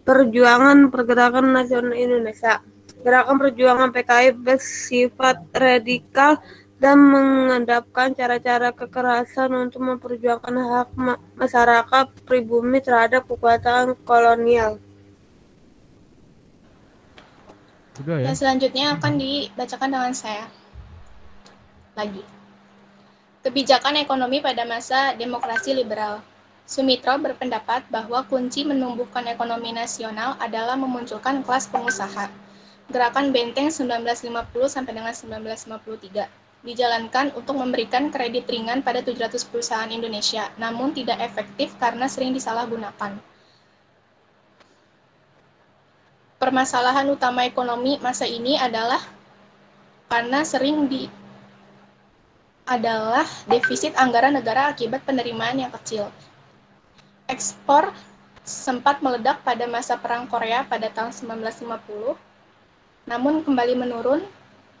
perjuangan pergerakan nasional Indonesia. Gerakan perjuangan PKI bersifat radikal dan menghadapkan cara-cara kekerasan untuk memperjuangkan hak masyarakat pribumi terhadap kekuasaan kolonial. sudah ya? Dan selanjutnya akan dibacakan dengan saya. Lagi. Kebijakan ekonomi pada masa demokrasi liberal. Sumitro berpendapat bahwa kunci menumbuhkan ekonomi nasional adalah memunculkan kelas pengusaha. Gerakan Benteng 1950 sampai dengan 1953 dijalankan untuk memberikan kredit ringan pada 700 perusahaan Indonesia, namun tidak efektif karena sering disalahgunakan. Permasalahan utama ekonomi masa ini adalah defisit anggaran negara akibat penerimaan yang kecil. Ekspor sempat meledak pada masa Perang Korea pada tahun 1950, namun kembali menurun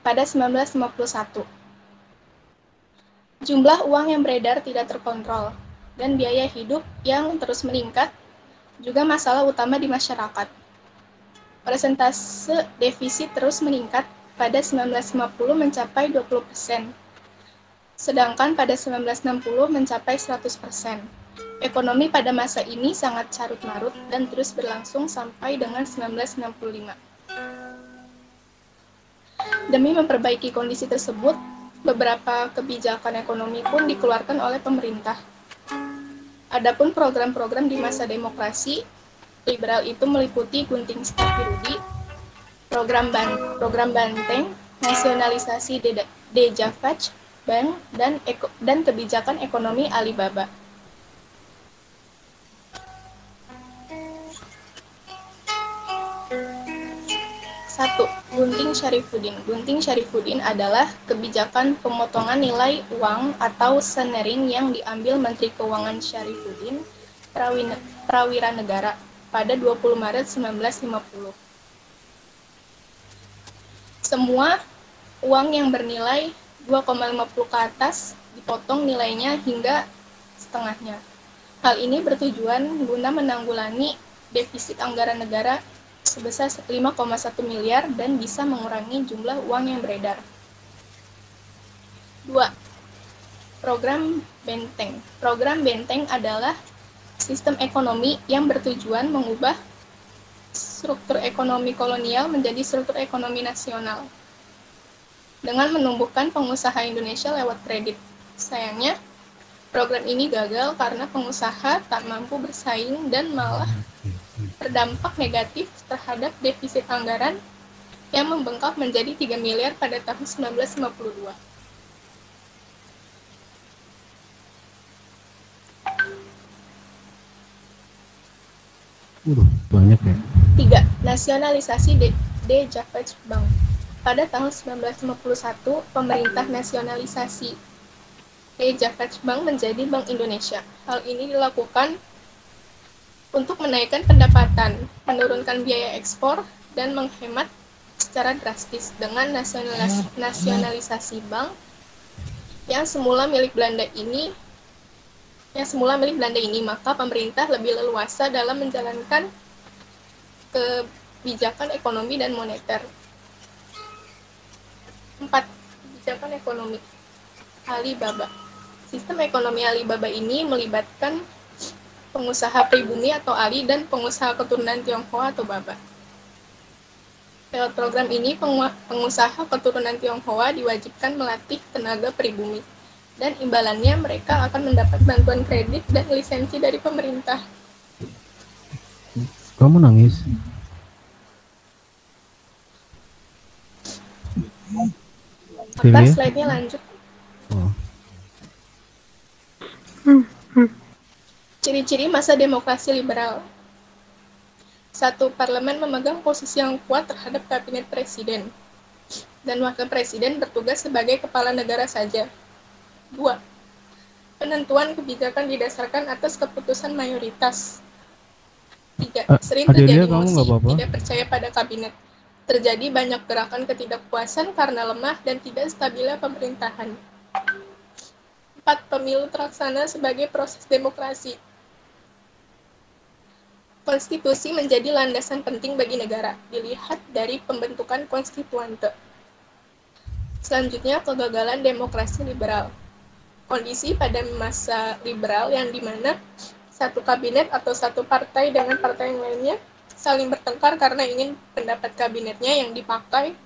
pada 1951. Jumlah uang yang beredar tidak terkontrol, dan biaya hidup yang terus meningkat juga masalah utama di masyarakat. Persentase defisit terus meningkat, pada 1950 mencapai 20%, sedangkan pada 1960 mencapai 100%. Ekonomi pada masa ini sangat carut-marut dan terus berlangsung sampai dengan 1965. Demi memperbaiki kondisi tersebut, beberapa kebijakan ekonomi pun dikeluarkan oleh pemerintah. Adapun program-program di masa demokrasi liberal itu meliputi Gunting Setiapi Rudi, program Banteng, nasionalisasi Dejavach Bank, dan kebijakan ekonomi Alibaba. Satu, Gunting Syarifuddin. Gunting Syarifuddin adalah kebijakan pemotongan nilai uang atau senering yang diambil Menteri Keuangan Syarifuddin Prawiranegara pada 20 Maret 1950. Semua uang yang bernilai 2,50 ke atas dipotong nilainya hingga setengahnya. Hal ini bertujuan guna menanggulangi defisit anggaran negara sebesar 5,1 miliar dan bisa mengurangi jumlah uang yang beredar. 2. Program Benteng. Program Benteng adalah sistem ekonomi yang bertujuan mengubah struktur ekonomi kolonial menjadi struktur ekonomi nasional dengan menumbuhkan pengusaha Indonesia lewat kredit. Sayangnya, program ini gagal karena pengusaha tak mampu bersaing dan malah berdampak negatif terhadap defisit anggaran yang membengkak menjadi 3 miliar pada tahun 1952. Banyak ya. 3. Nasionalisasi Javats Bank. Pada tahun 1951, pemerintah nasionalisasi Javats Bank menjadi Bank Indonesia. Hal ini dilakukan untuk menaikkan pendapatan, menurunkan biaya ekspor, dan menghemat secara drastis. Dengan nasionalisasi bank yang semula milik Belanda ini, maka pemerintah lebih leluasa dalam menjalankan kebijakan ekonomi dan moneter. 4. Kebijakan ekonomi Alibaba. Sistem ekonomi Alibaba ini melibatkan pengusaha pribumi atau Ali dan pengusaha keturunan Tionghoa atau Baba. Lewat program ini, pengusaha keturunan Tionghoa diwajibkan melatih tenaga pribumi, dan imbalannya mereka akan mendapat bantuan kredit dan lisensi dari pemerintah. Kamu nangis? Atas slide-nya lanjut. Ciri-ciri masa demokrasi liberal. 1. Parlemen memegang posisi yang kuat terhadap kabinet presiden, dan wakil presiden bertugas sebagai kepala negara saja. 2. Penentuan kebijakan didasarkan atas keputusan mayoritas. 3. Sering terjadi mosi tidak percaya pada kabinet. Terjadi banyak gerakan ketidakpuasan karena lemah dan tidak stabilnya pemerintahan. 4. Pemilu terlaksana sebagai proses demokrasi. Konstitusi menjadi landasan penting bagi negara, dilihat dari pembentukan konstituante. Selanjutnya, kegagalan demokrasi liberal. Kondisi pada masa liberal yang dimana satu kabinet atau satu partai dengan partai yang lainnya saling bertengkar karena ingin pendapat kabinetnya yang dipakai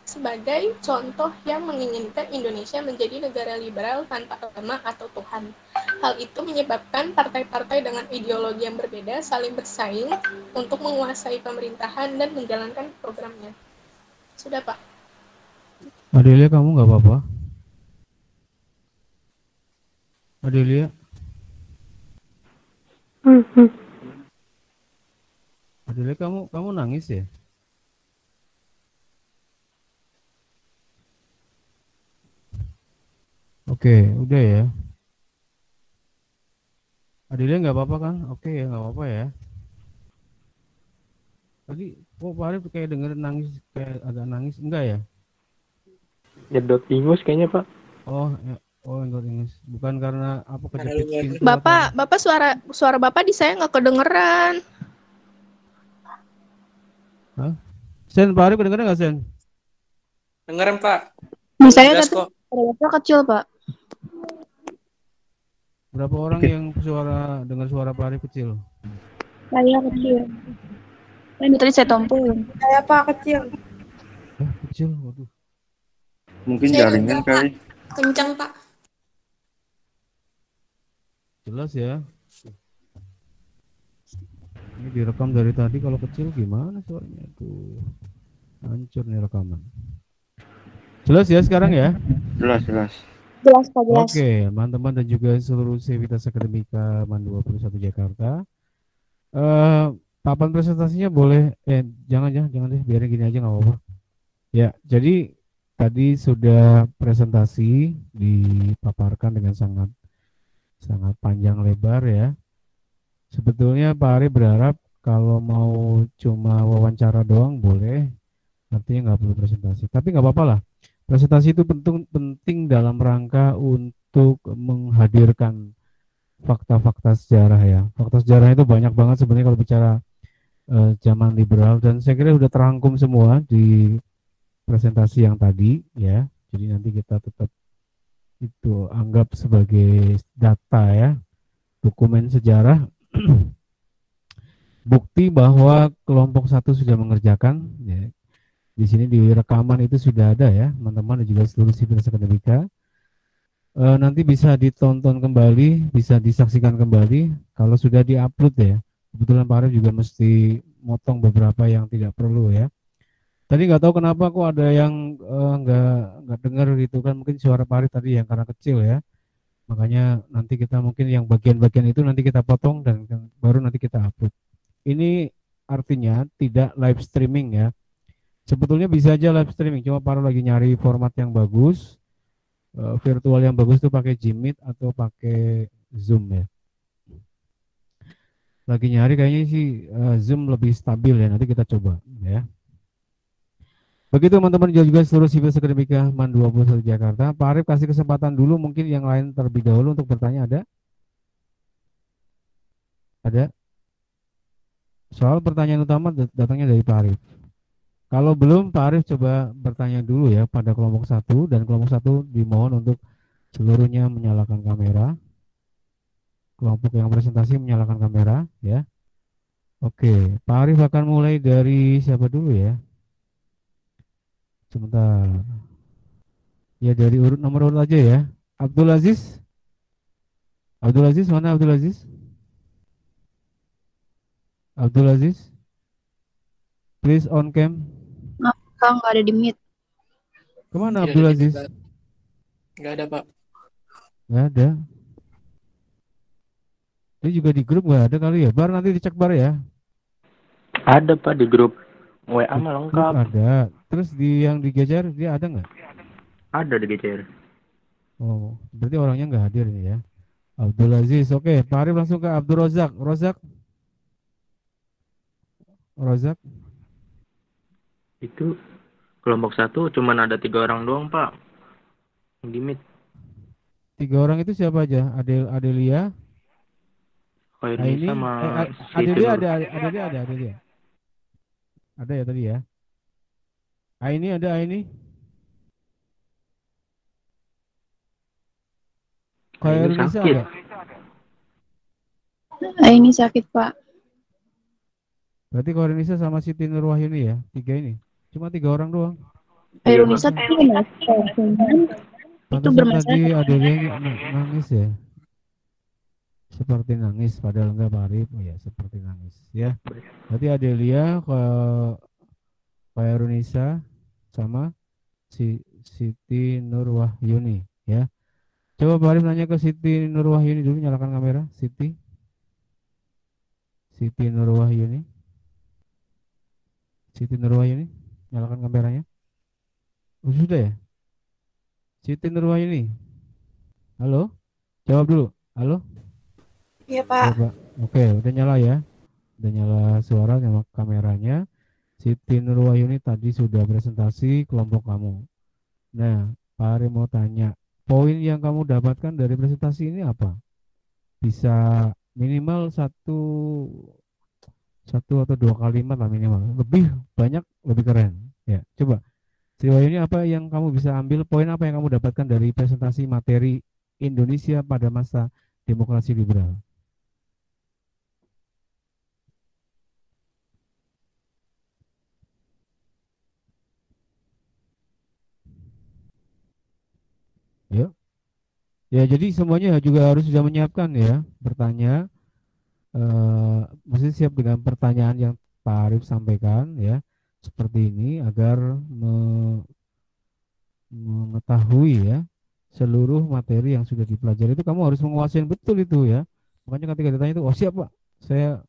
sebagai contoh yang menginginkan Indonesia menjadi negara liberal tanpa agama atau Tuhan. Hal itu menyebabkan partai-partai dengan ideologi yang berbeda saling bersaing untuk menguasai pemerintahan dan menjalankan programnya. Sudah, Pak. Adelia, kamu nggak apa-apa? Adelia? Adelia, kamu nangis ya? Oke, udah ya. Adelia nggak apa-apa kan? Oke ya, nggak apa-apa ya. Tadi kok Pak Arif kayak denger nangis, kayak agak nangis, enggak ya? Nyedot ingus kayaknya, Pak. Oh, ya. Oh, enggak ingus. Bukan karena apa kejepit pintu. Bapak suara Bapak di saya nggak kedengeran. Hah? Sen, Pak Arif kedengeran nggak, Sen? Dengerin, Pak. Di saya kok. suara kecil, Pak. Berapa orang yang dengar suara Pak Arif kecil? Saya kecil. Ini tadi saya tompul. Saya Pak kecil. Kecil, waduh. Mungkin jaringan kali. Kencang, Pak. Jelas ya. Ini direkam dari tadi, kalau kecil gimana suaranya? Tuh, hancur nih rekaman. Jelas ya sekarang ya? Jelas. Jelas, Pak, jelas. Oke, teman-teman dan juga seluruh Sivitas Akademika MAN 21 Jakarta. Papan presentasinya boleh, jangan deh, biarin gini aja nggak apa-apa. Ya, jadi tadi sudah presentasi dipaparkan dengan sangat panjang lebar ya. Sebetulnya Pak Ari berharap kalau mau cuma wawancara doang boleh, artinya nggak perlu presentasi. Tapi nggak apa-apa lah. Presentasi itu penting dalam rangka untuk menghadirkan fakta-fakta sejarah ya. Fakta sejarah itu banyak banget sebenarnya kalau bicara zaman liberal, dan saya kira sudah terangkum semua di presentasi yang tadi ya. Jadi nanti kita tetap itu anggap sebagai data ya, dokumen sejarah bukti bahwa kelompok satu sudah mengerjakan ya. Di sini di rekaman itu sudah ada ya teman-teman, dan juga seluruh sivitas akademika. Nanti bisa ditonton kembali, bisa disaksikan kembali kalau sudah diupload ya. Kebetulan Pak Arief juga mesti motong beberapa yang tidak perlu ya. Tadi nggak tahu kenapa kok ada yang nggak dengar gitu kan, mungkin suara Pak Arief tadi yang karena kecil ya. Makanya nanti kita mungkin yang bagian-bagian itu nanti kita potong dan baru nanti kita upload. Ini artinya tidak live streaming ya. Sebetulnya bisa aja live streaming, cuma Pak Arief lagi nyari format yang bagus, virtual yang bagus tuh pakai Jimit atau pakai Zoom ya. Lagi nyari kayaknya sih Zoom lebih stabil ya, nanti kita coba ya. Begitu teman-teman juga seluruh sivitas akademika MAN 21 Jakarta. Pak Arief kasih kesempatan dulu, mungkin yang lain terlebih dahulu untuk bertanya. Ada? Ada? Soal pertanyaan utama datangnya dari Pak Arief. Kalau belum, Pak Arief coba bertanya dulu ya pada kelompok 1, dan kelompok 1 dimohon untuk seluruhnya menyalakan kamera. Kelompok yang presentasi menyalakan kamera ya. Oke, Pak Arief akan mulai dari siapa dulu ya? Sebentar. Ya dari nomor urut aja ya. Abdul Aziz. Abdul Aziz mana Abdul Aziz? Abdul Aziz. Please on cam. Kang nggak ada di meet. Kemana Abdul Aziz? Nggak ada, Pak. Nggak ada. Ini juga di grup nggak ada kali ya? Bar nanti dicek Bar ya. Ada Pak di grup WA mah Grup lengkap. ada. Terus di yang digeser dia ada nggak? Ada di GCR. Oh, berarti orangnya nggak hadir ini ya. Abdul Aziz, oke. Pak Arief langsung ke Abdul Rozak. Rozak. Itu kelompok 1 cuman ada 3 orang doang Pak. Yang di meet. 3 orang itu siapa aja? Adelia. Khairul sama Adelia ada. Ada ya tadi ya. Aini ada Aini. Khairul Nisa ada. Ini sakit Pak. Berarti Khairul Nisa sama Siti Nurwahyuni ya. 3 ini. Cuma 3 orang doang. Nisa itu bermasalah. Tadi Adelia nangis ya. Seperti nangis padahal enggak Pak Arief. Oh ya, seperti nangis ya. Berarti Adelia, Khairul Nisa sama Siti Nurwahyuni ya. Coba Pak Arief nanya ke Siti Nurwahyuni dulu, nyalakan kamera. Siti Nurwahyuni. Siti Nurwahyuni, nyalakan kameranya. Oh, sudah ya? Siti Nurwahyuni. Halo? Jawab dulu. Halo? Iya, Pak. Ya, Pak. Oke, udah nyala ya. Udah nyala suara, nyala kameranya. Siti Nurwahyuni tadi sudah presentasi kelompok kamu. Nah, Pak Arief mau tanya, poin yang kamu dapatkan dari presentasi ini apa? Bisa minimal satu atau 2 kalimat lah minimal. Lebih banyak, lebih keren. Ya, coba. Sri Wahyuni, apa yang kamu bisa ambil, poin apa yang kamu dapatkan dari presentasi materi Indonesia pada masa demokrasi liberal? Yuk. Ya, jadi semuanya juga harus sudah menyiapkan ya, bertanya, mesti siap dengan pertanyaan yang Pak Arief sampaikan ya, seperti ini agar mengetahui ya seluruh materi yang sudah dipelajari itu kamu harus menguasai betul itu ya. Makanya ketika ditanya itu, oh siap Pak, saya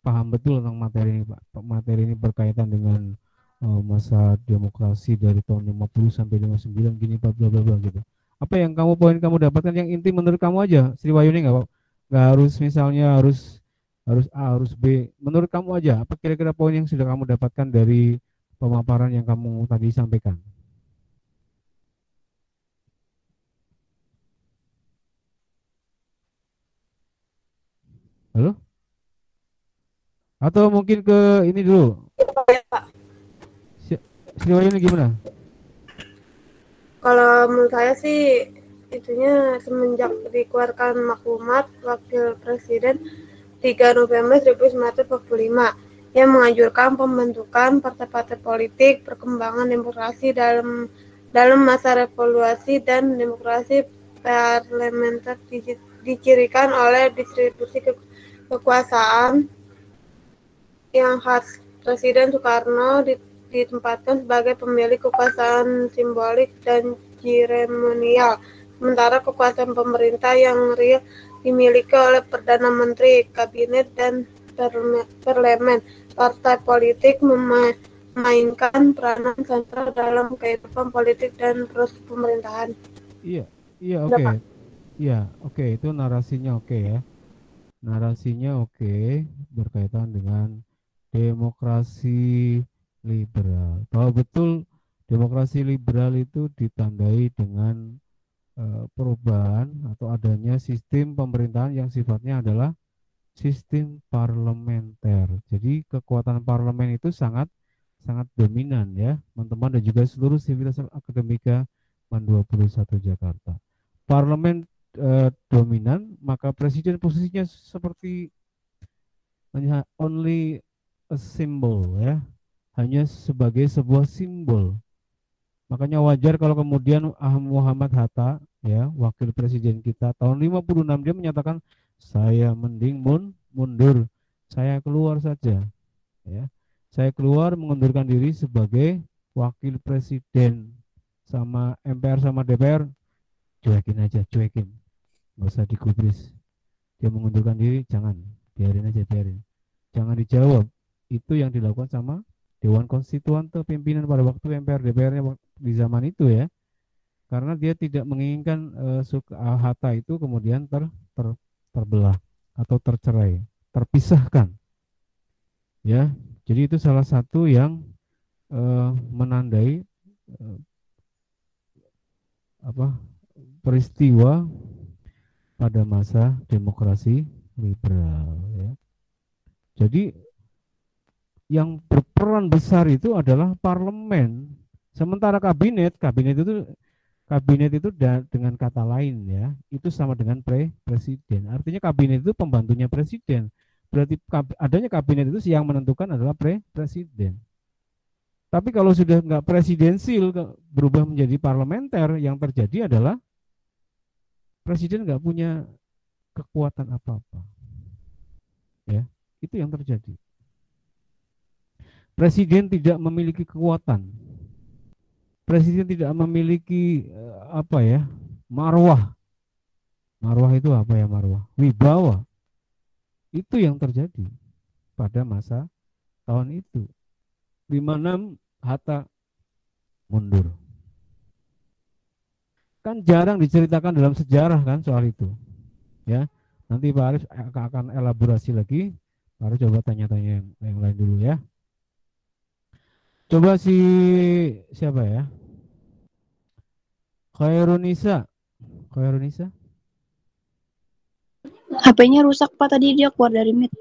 paham betul tentang materi ini Pak. Materi ini berkaitan dengan masa demokrasi dari tahun 50 sampai 59 gini Pak, bla bla bla gitu. Apa yang poin kamu dapatkan yang inti menurut kamu aja, Sri Wahyuni, nggak harus misalnya harus A, harus B. Menurut kamu aja, apa kira-kira poin yang sudah kamu dapatkan dari pemaparan yang kamu tadi sampaikan? Halo? Atau mungkin ke ini dulu. Sri Wahyuni gimana? Kalau menurut saya sih itunya semenjak dikeluarkan maklumat Wakil Presiden 3 November 1945 yang menganjurkan pembentukan partai-partai politik, perkembangan demokrasi dalam masa revolusi dan demokrasi parlementer dicirikan oleh distribusi kekuasaan yang khas. Presiden Soekarno ditempatkan sebagai pemilik kekuasaan simbolik dan seremonial, sementara kekuasaan pemerintah yang real dimiliki oleh Perdana Menteri, Kabinet, dan Parlemen. Partai politik memainkan peranan sentral dalam kehidupan politik dan proses pemerintahan. Iya, iya, oke. Iya, oke, itu narasinya oke ya. Narasinya oke, berkaitan dengan demokrasi liberal. Bahwa betul demokrasi liberal itu ditandai dengan perubahan atau adanya sistem pemerintahan yang sifatnya adalah sistem parlementer. Jadi kekuatan parlemen itu sangat dominan ya, teman-teman, dan juga seluruh sivitas akademika MAN 21 Jakarta. Parlemen dominan, maka presiden posisinya seperti hanya only a symbol ya, hanya sebagai sebuah simbol. Makanya wajar kalau kemudian Muhammad Hatta ya, wakil presiden kita tahun 56 dia menyatakan saya mending mundur, saya keluar saja ya. Saya keluar mengundurkan diri sebagai wakil presiden, sama MPR sama DPR cuekin aja, cuekin, nggak usah digubris. Dia mengundurkan diri, jangan, biarin aja, biarin, jangan dijawab. Itu yang dilakukan sama Dewan Konstituan pimpinan pada waktu MPR DPR-nya di zaman itu ya, karena dia tidak menginginkan Hatta itu kemudian terbelah atau tercerai, terpisahkan ya. Jadi itu salah satu yang menandai peristiwa pada masa demokrasi liberal ya. Jadi yang berperan besar itu adalah parlemen, sementara kabinet itu dengan kata lain ya, itu sama dengan presiden. Artinya kabinet itu pembantunya presiden. Berarti adanya kabinet itu yang menentukan adalah presiden. Tapi kalau sudah nggak presidensil, berubah menjadi parlementer, yang terjadi adalah presiden nggak punya kekuatan apa-apa. Ya, itu yang terjadi. Presiden tidak memiliki kekuatan. Presiden tidak memiliki marwah. Marwah itu apa ya, marwah? Wibawa. Itu yang terjadi pada masa tahun itu. 56 Hatta mundur. Kan jarang diceritakan dalam sejarah kan soal itu. Ya. Nanti Pak Arif akan elaborasi lagi. Pak Arif coba tanya-tanya yang lain dulu ya. Coba siapa ya? Khairunisa. HP-nya rusak Pak, tadi dia keluar dari Meet.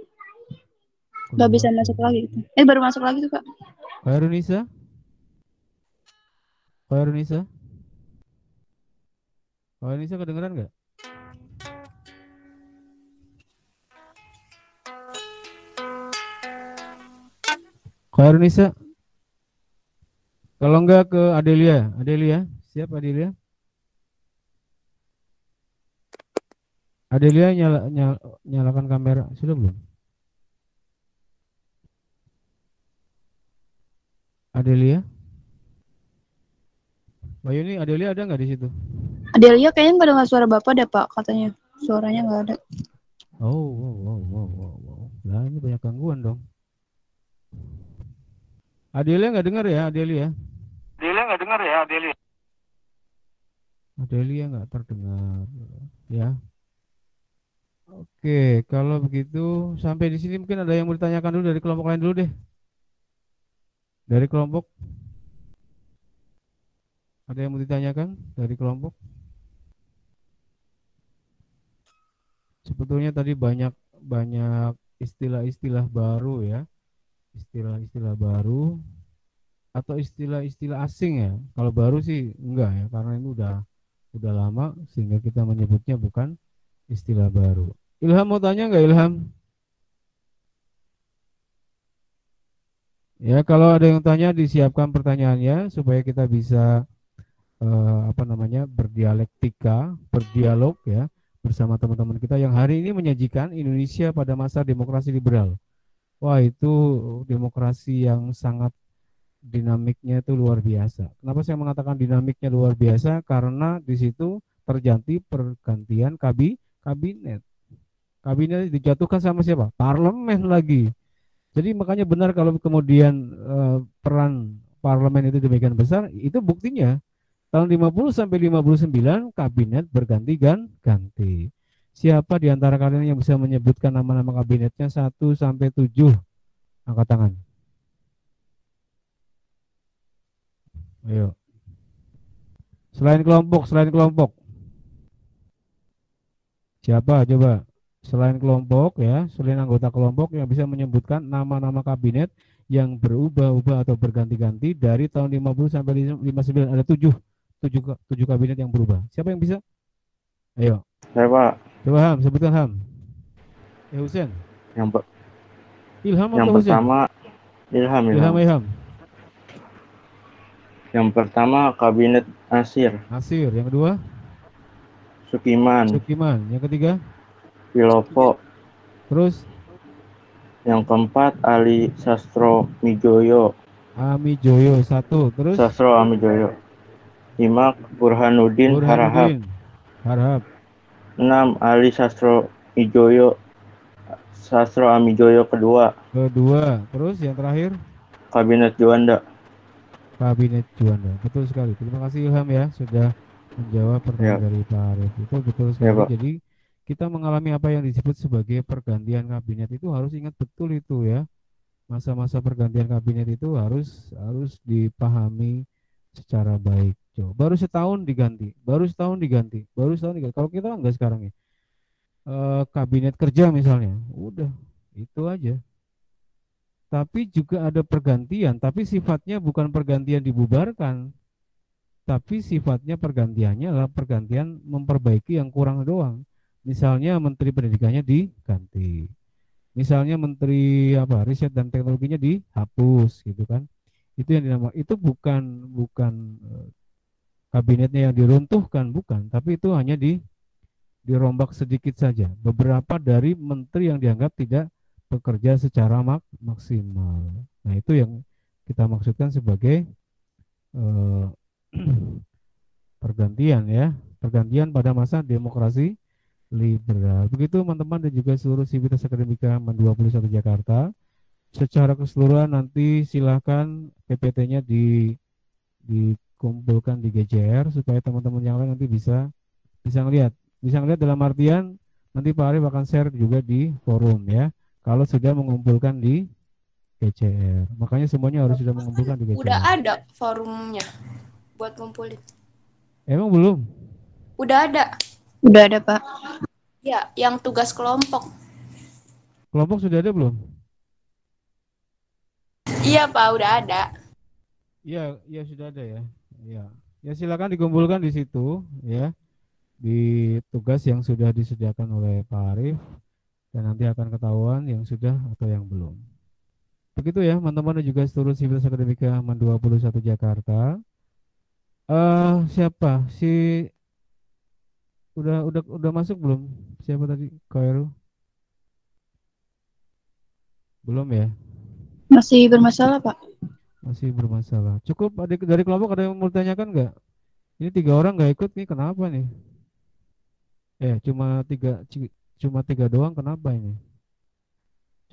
Gak bisa masuk lagi. Baru masuk lagi tuh Kak. Khairunisa kedengeran nggak? Khairunisa. Kalau enggak ke Adelia. Siap Adelia? Adelia nyalakan kamera. Sudah belum? Adelia? Wahyuni, Adelia ada nggak di situ? Adelia kayaknya nggak dengar suara Bapak deh Pak, katanya. Suaranya nggak ada. Wow. Lah ini banyak gangguan dong. Adelia nggak dengar ya, Adelia? Adelia nggak terdengar ya. Oke, kalau begitu sampai di sini mungkin ada yang mau ditanyakan dulu dari kelompok lain dulu deh. Dari kelompok ada yang mau ditanyakan dari kelompok? Sebetulnya tadi banyak istilah-istilah baru ya, istilah-istilah baru atau istilah-istilah asing ya. Kalau baru sih enggak ya, karena ini udah lama sehingga kita menyebutnya bukan istilah baru. Ilham mau tanya nggak Ilham? Ya, kalau ada yang tanya disiapkan pertanyaannya supaya kita bisa berdialektika, berdialog ya bersama teman-teman kita yang hari ini menyajikan Indonesia pada masa demokrasi liberal. Wah, itu demokrasi yang sangat dinamiknya itu luar biasa. Kenapa saya mengatakan dinamiknya luar biasa? Karena di situ terjadi pergantian kabinet. Kabinet dijatuhkan sama siapa? Parlemen lagi. Jadi makanya benar kalau kemudian peran parlemen itu demikian besar, itu buktinya tahun 50 sampai 59 kabinet berganti-ganti. Siapa di antara kalian yang bisa menyebutkan nama-nama kabinetnya 1 sampai 7? Angkat tangan. Ayo. Selain kelompok. Siapa coba? Selain kelompok ya, selain anggota kelompok yang bisa menyebutkan nama-nama kabinet yang berubah-ubah atau berganti-ganti dari tahun 50 sampai 59, ada 7 kabinet yang berubah. Siapa yang bisa? Ayo. Saya Pak. Coba Ham, sebutkan Ham. Husen. Ilham yang atau Husen? pertama Ilham. Ilham. Yang pertama kabinet Nasir. Yang kedua? Sukiman. Yang ketiga? Wilopo. Terus? Yang keempat Ali Sastro Mijoyo. Amijoyo 1. Terus? Sastro Amijoyo. 5 Burhanuddin Harahap. 6 Ali Sastro Mijoyo. Sastro Amijoyo kedua. Terus yang terakhir? Kabinet Juanda. Betul sekali. Terima kasih Ilham ya sudah menjawab pertanyaan dari Pak Arief. Itu betul sekali. Jadi kita mengalami apa yang disebut sebagai pergantian kabinet itu harus ingat betul itu ya. Masa-masa pergantian kabinet itu harus dipahami secara baik. Baru setahun diganti. Kalau kita enggak sekarang ya. Kabinet kerja misalnya, udah itu aja. Tapi juga ada pergantian, tapi sifatnya bukan pergantian dibubarkan, tapi sifatnya pergantiannya adalah pergantian memperbaiki yang kurang doang. Misalnya menteri pendidikannya diganti, misalnya menteri riset dan teknologinya dihapus gitu kan. Itu yang dinamakan, itu bukan kabinetnya yang diruntuhkan, bukan, tapi itu hanya dirombak sedikit saja. Beberapa dari menteri yang dianggap tidak bekerja secara maksimal. Nah, itu yang kita maksudkan sebagai pergantian ya, pergantian pada masa demokrasi liberal. Begitu teman-teman dan juga seluruh Sivitas Akademika MAN 21 Jakarta. Secara keseluruhan nanti silakan PPT-nya dikumpulkan di GCR supaya teman-teman yang lain nanti bisa ngelihat dalam artian nanti Pak Arief akan share juga di forum ya. Kalau sudah mengumpulkan di GCR, makanya semuanya harus sudah mengumpulkan di GCR. Udah ada forumnya buat ngumpulin. Emang belum? Udah ada Pak. Ya, yang tugas kelompok. Kelompok sudah ada belum? Iya Pak, udah ada. Iya sudah ada ya. Ya silakan dikumpulkan di situ ya, di tugas yang sudah disediakan oleh Pak Arief. Dan nanti akan ketahuan yang sudah atau yang belum. Begitu ya teman-teman dan juga seluruh Sivitas Akademika MAN 21 Jakarta. Siapa si udah masuk belum? Siapa tadi? Khairu? Belum ya? Masih bermasalah Pak. Masih bermasalah. Cukup dari kelompok ada yang mau tanyakan nggak? Ini 3 orang nggak ikut nih, kenapa nih? Cuma tiga doang, kenapa ini?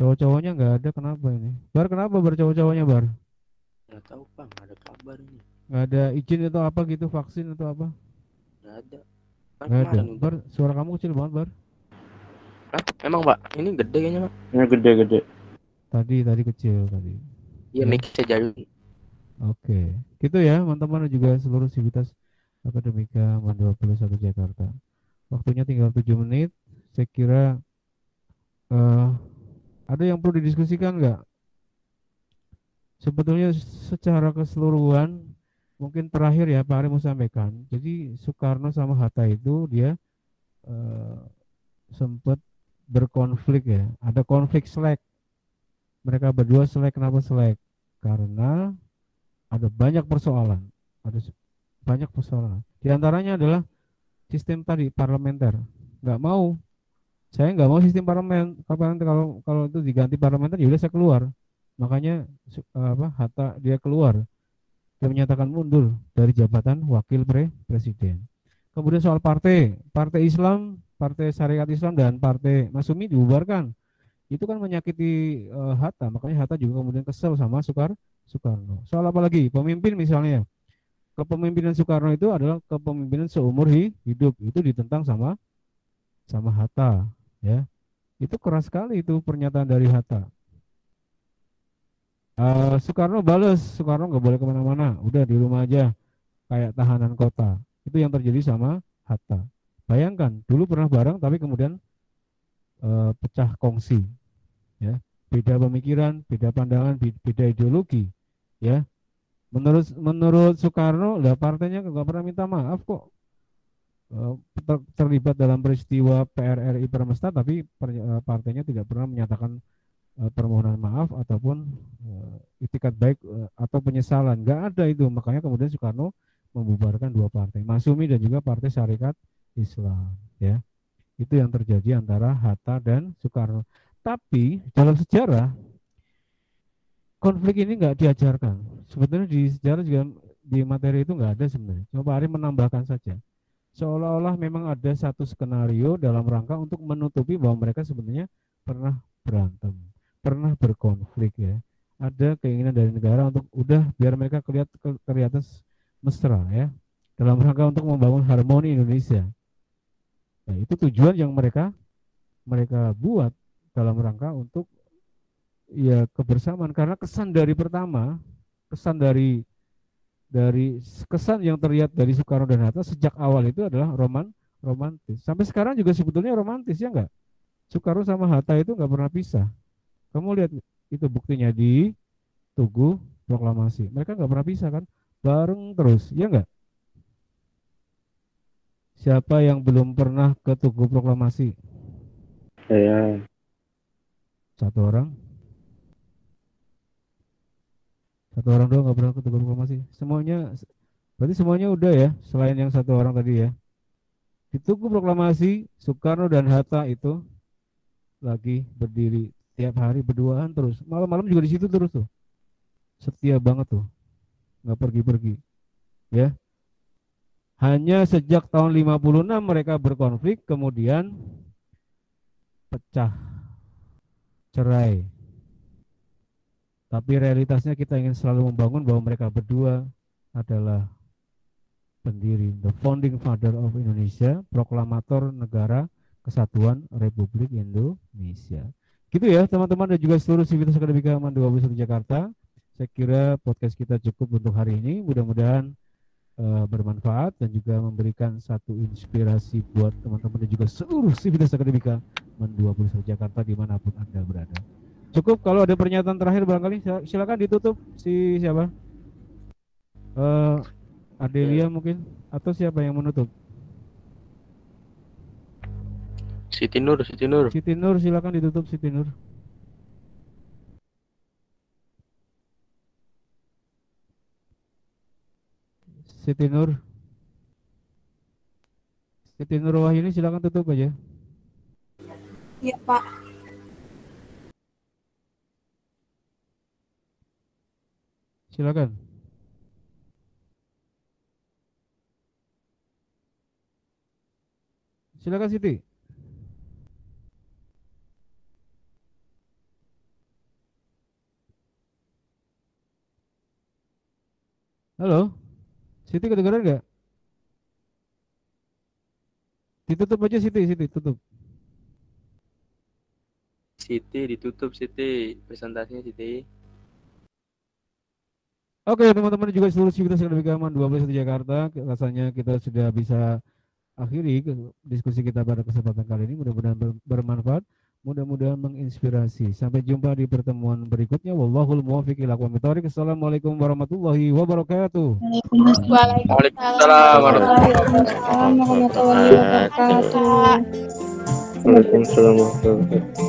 Cowok-cowoknya nggak ada, kenapa ini? Kenapa cowok-cowoknya Nggak tahu Pak, nggak ada kabar ini. Nggak ada izin atau apa gitu, vaksin atau apa? Nggak ada. Nggak ada. Suara kamu kecil banget Emang Pak, ini gede kayaknya Pak. Ini gede. Tadi kecil tadi. Iya, mic saya jauh. Oke, gitu ya teman-teman dan juga seluruh Sivitas Akademika MAN 21 Jakarta. Waktunya tinggal 7 menit. Saya kira Ada yang perlu didiskusikan nggak? Sebetulnya secara keseluruhan mungkin terakhir ya Pak Ari mau sampaikan. Jadi Soekarno sama Hatta itu dia sempat berkonflik ya. Ada konflik selek. Mereka berdua selek. Kenapa selek? Karena ada banyak persoalan. Ada banyak persoalan. Di antaranya adalah sistem tadi parlementer. Nggak mau. Saya nggak mau sistem parlemen. Kalau itu diganti parlementer, ya udah saya keluar. Makanya Hatta dia keluar. Dia menyatakan mundur dari jabatan wakil presiden. Kemudian soal partai Islam, partai Syariat Islam dan partai Masyumi dibubarkan. Itu kan menyakiti Hatta, makanya Hatta juga kemudian kesel sama Soekarno. Soal apa lagi? Pemimpin misalnya. Kepemimpinan Soekarno itu adalah kepemimpinan seumur hidup. Itu ditentang sama Hatta, ya. Itu keras sekali itu pernyataan dari Hatta. Soekarno bales, Soekarno nggak boleh kemana-mana, udah di rumah aja kayak tahanan kota. Itu yang terjadi sama Hatta. Bayangkan dulu pernah bareng tapi kemudian pecah kongsi, ya, beda pemikiran, beda pandangan, beda ideologi, ya. Menurut Soekarno, lah partainya nggak pernah minta maaf kok. Terlibat dalam peristiwa PRRI Permesta, tapi partainya tidak pernah menyatakan permohonan maaf ataupun itikat baik atau penyesalan, nggak ada itu. Makanya kemudian Soekarno membubarkan dua partai, Masyumi dan juga Partai Syarikat Islam, ya. Itu yang terjadi antara Hatta dan Soekarno. Tapi dalam sejarah konflik ini nggak diajarkan. Sebetulnya di sejarah juga di materi itu nggak ada sebenarnya. Coba Ari menambahkan saja. Seolah-olah memang ada satu skenario dalam rangka untuk menutupi bahwa mereka sebenarnya pernah berantem, pernah berkonflik, ya. Ada keinginan dari negara untuk udah biar mereka kelihatan mesra, ya, dalam rangka untuk membangun harmoni Indonesia. Nah, itu tujuan yang mereka buat dalam rangka untuk ya kebersamaan, karena kesan dari pertama, kesan yang terlihat dari Soekarno dan Hatta sejak awal itu adalah romantis. Sampai sekarang juga sebetulnya romantis, ya enggak? Soekarno sama Hatta itu enggak pernah pisah. Kamu lihat itu buktinya di Tugu Proklamasi. Mereka enggak pernah pisah kan? Bareng terus, ya enggak? Siapa yang belum pernah ke Tugu Proklamasi? Saya. Satu orang doang nggak pernah ke Tugu Proklamasi. Berarti semuanya udah ya, selain yang satu orang tadi, ya. Di Tugu Proklamasi, Soekarno dan Hatta itu lagi berdiri tiap hari berduaan terus. Malam-malam juga di situ terus tuh. Setia banget tuh, nggak pergi-pergi, ya. Hanya sejak tahun 56 mereka berkonflik, kemudian pecah, cerai. Tapi realitasnya kita ingin selalu membangun bahwa mereka berdua adalah pendiri, the founding father of Indonesia, proklamator negara kesatuan Republik Indonesia. Gitu ya teman-teman dan juga seluruh sivitas akademika Aman 21 Jakarta. Saya kira podcast kita cukup untuk hari ini. Mudah-mudahan bermanfaat dan juga memberikan satu inspirasi buat teman-teman dan juga seluruh sivitas akademika Aman 21 Jakarta dimanapun Anda berada. Cukup, kalau ada pernyataan terakhir barangkali silakan ditutup. Siapa? Adelia mungkin, atau siapa yang menutup? Siti Nur Silakan ditutup, Siti Nur. Siti Nur Wahyuni, silakan tutup aja. Iya, Pak. Silakan. Silakan Siti. Halo, Siti kedengaran nggak? Ditutup aja Siti, tutup. Siti ditutup, Siti presentasinya, Siti. Oke teman-teman juga seluruh sivitas akademika Aman 21 Jakarta, rasanya kita sudah bisa akhiri diskusi kita pada kesempatan kali ini. Mudah-mudahan bermanfaat. mudah-mudahan menginspirasi. Sampai jumpa di pertemuan berikutnya. Wallahul muwaffiq ila aqwamit thoriq. Assalamualaikum warahmatullahi wabarakatuh. Waalaikumsalam warahmatullahi wabarakatuh. Waalaikumsalam warahmatullahi wabarakatuh.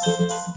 Thank you.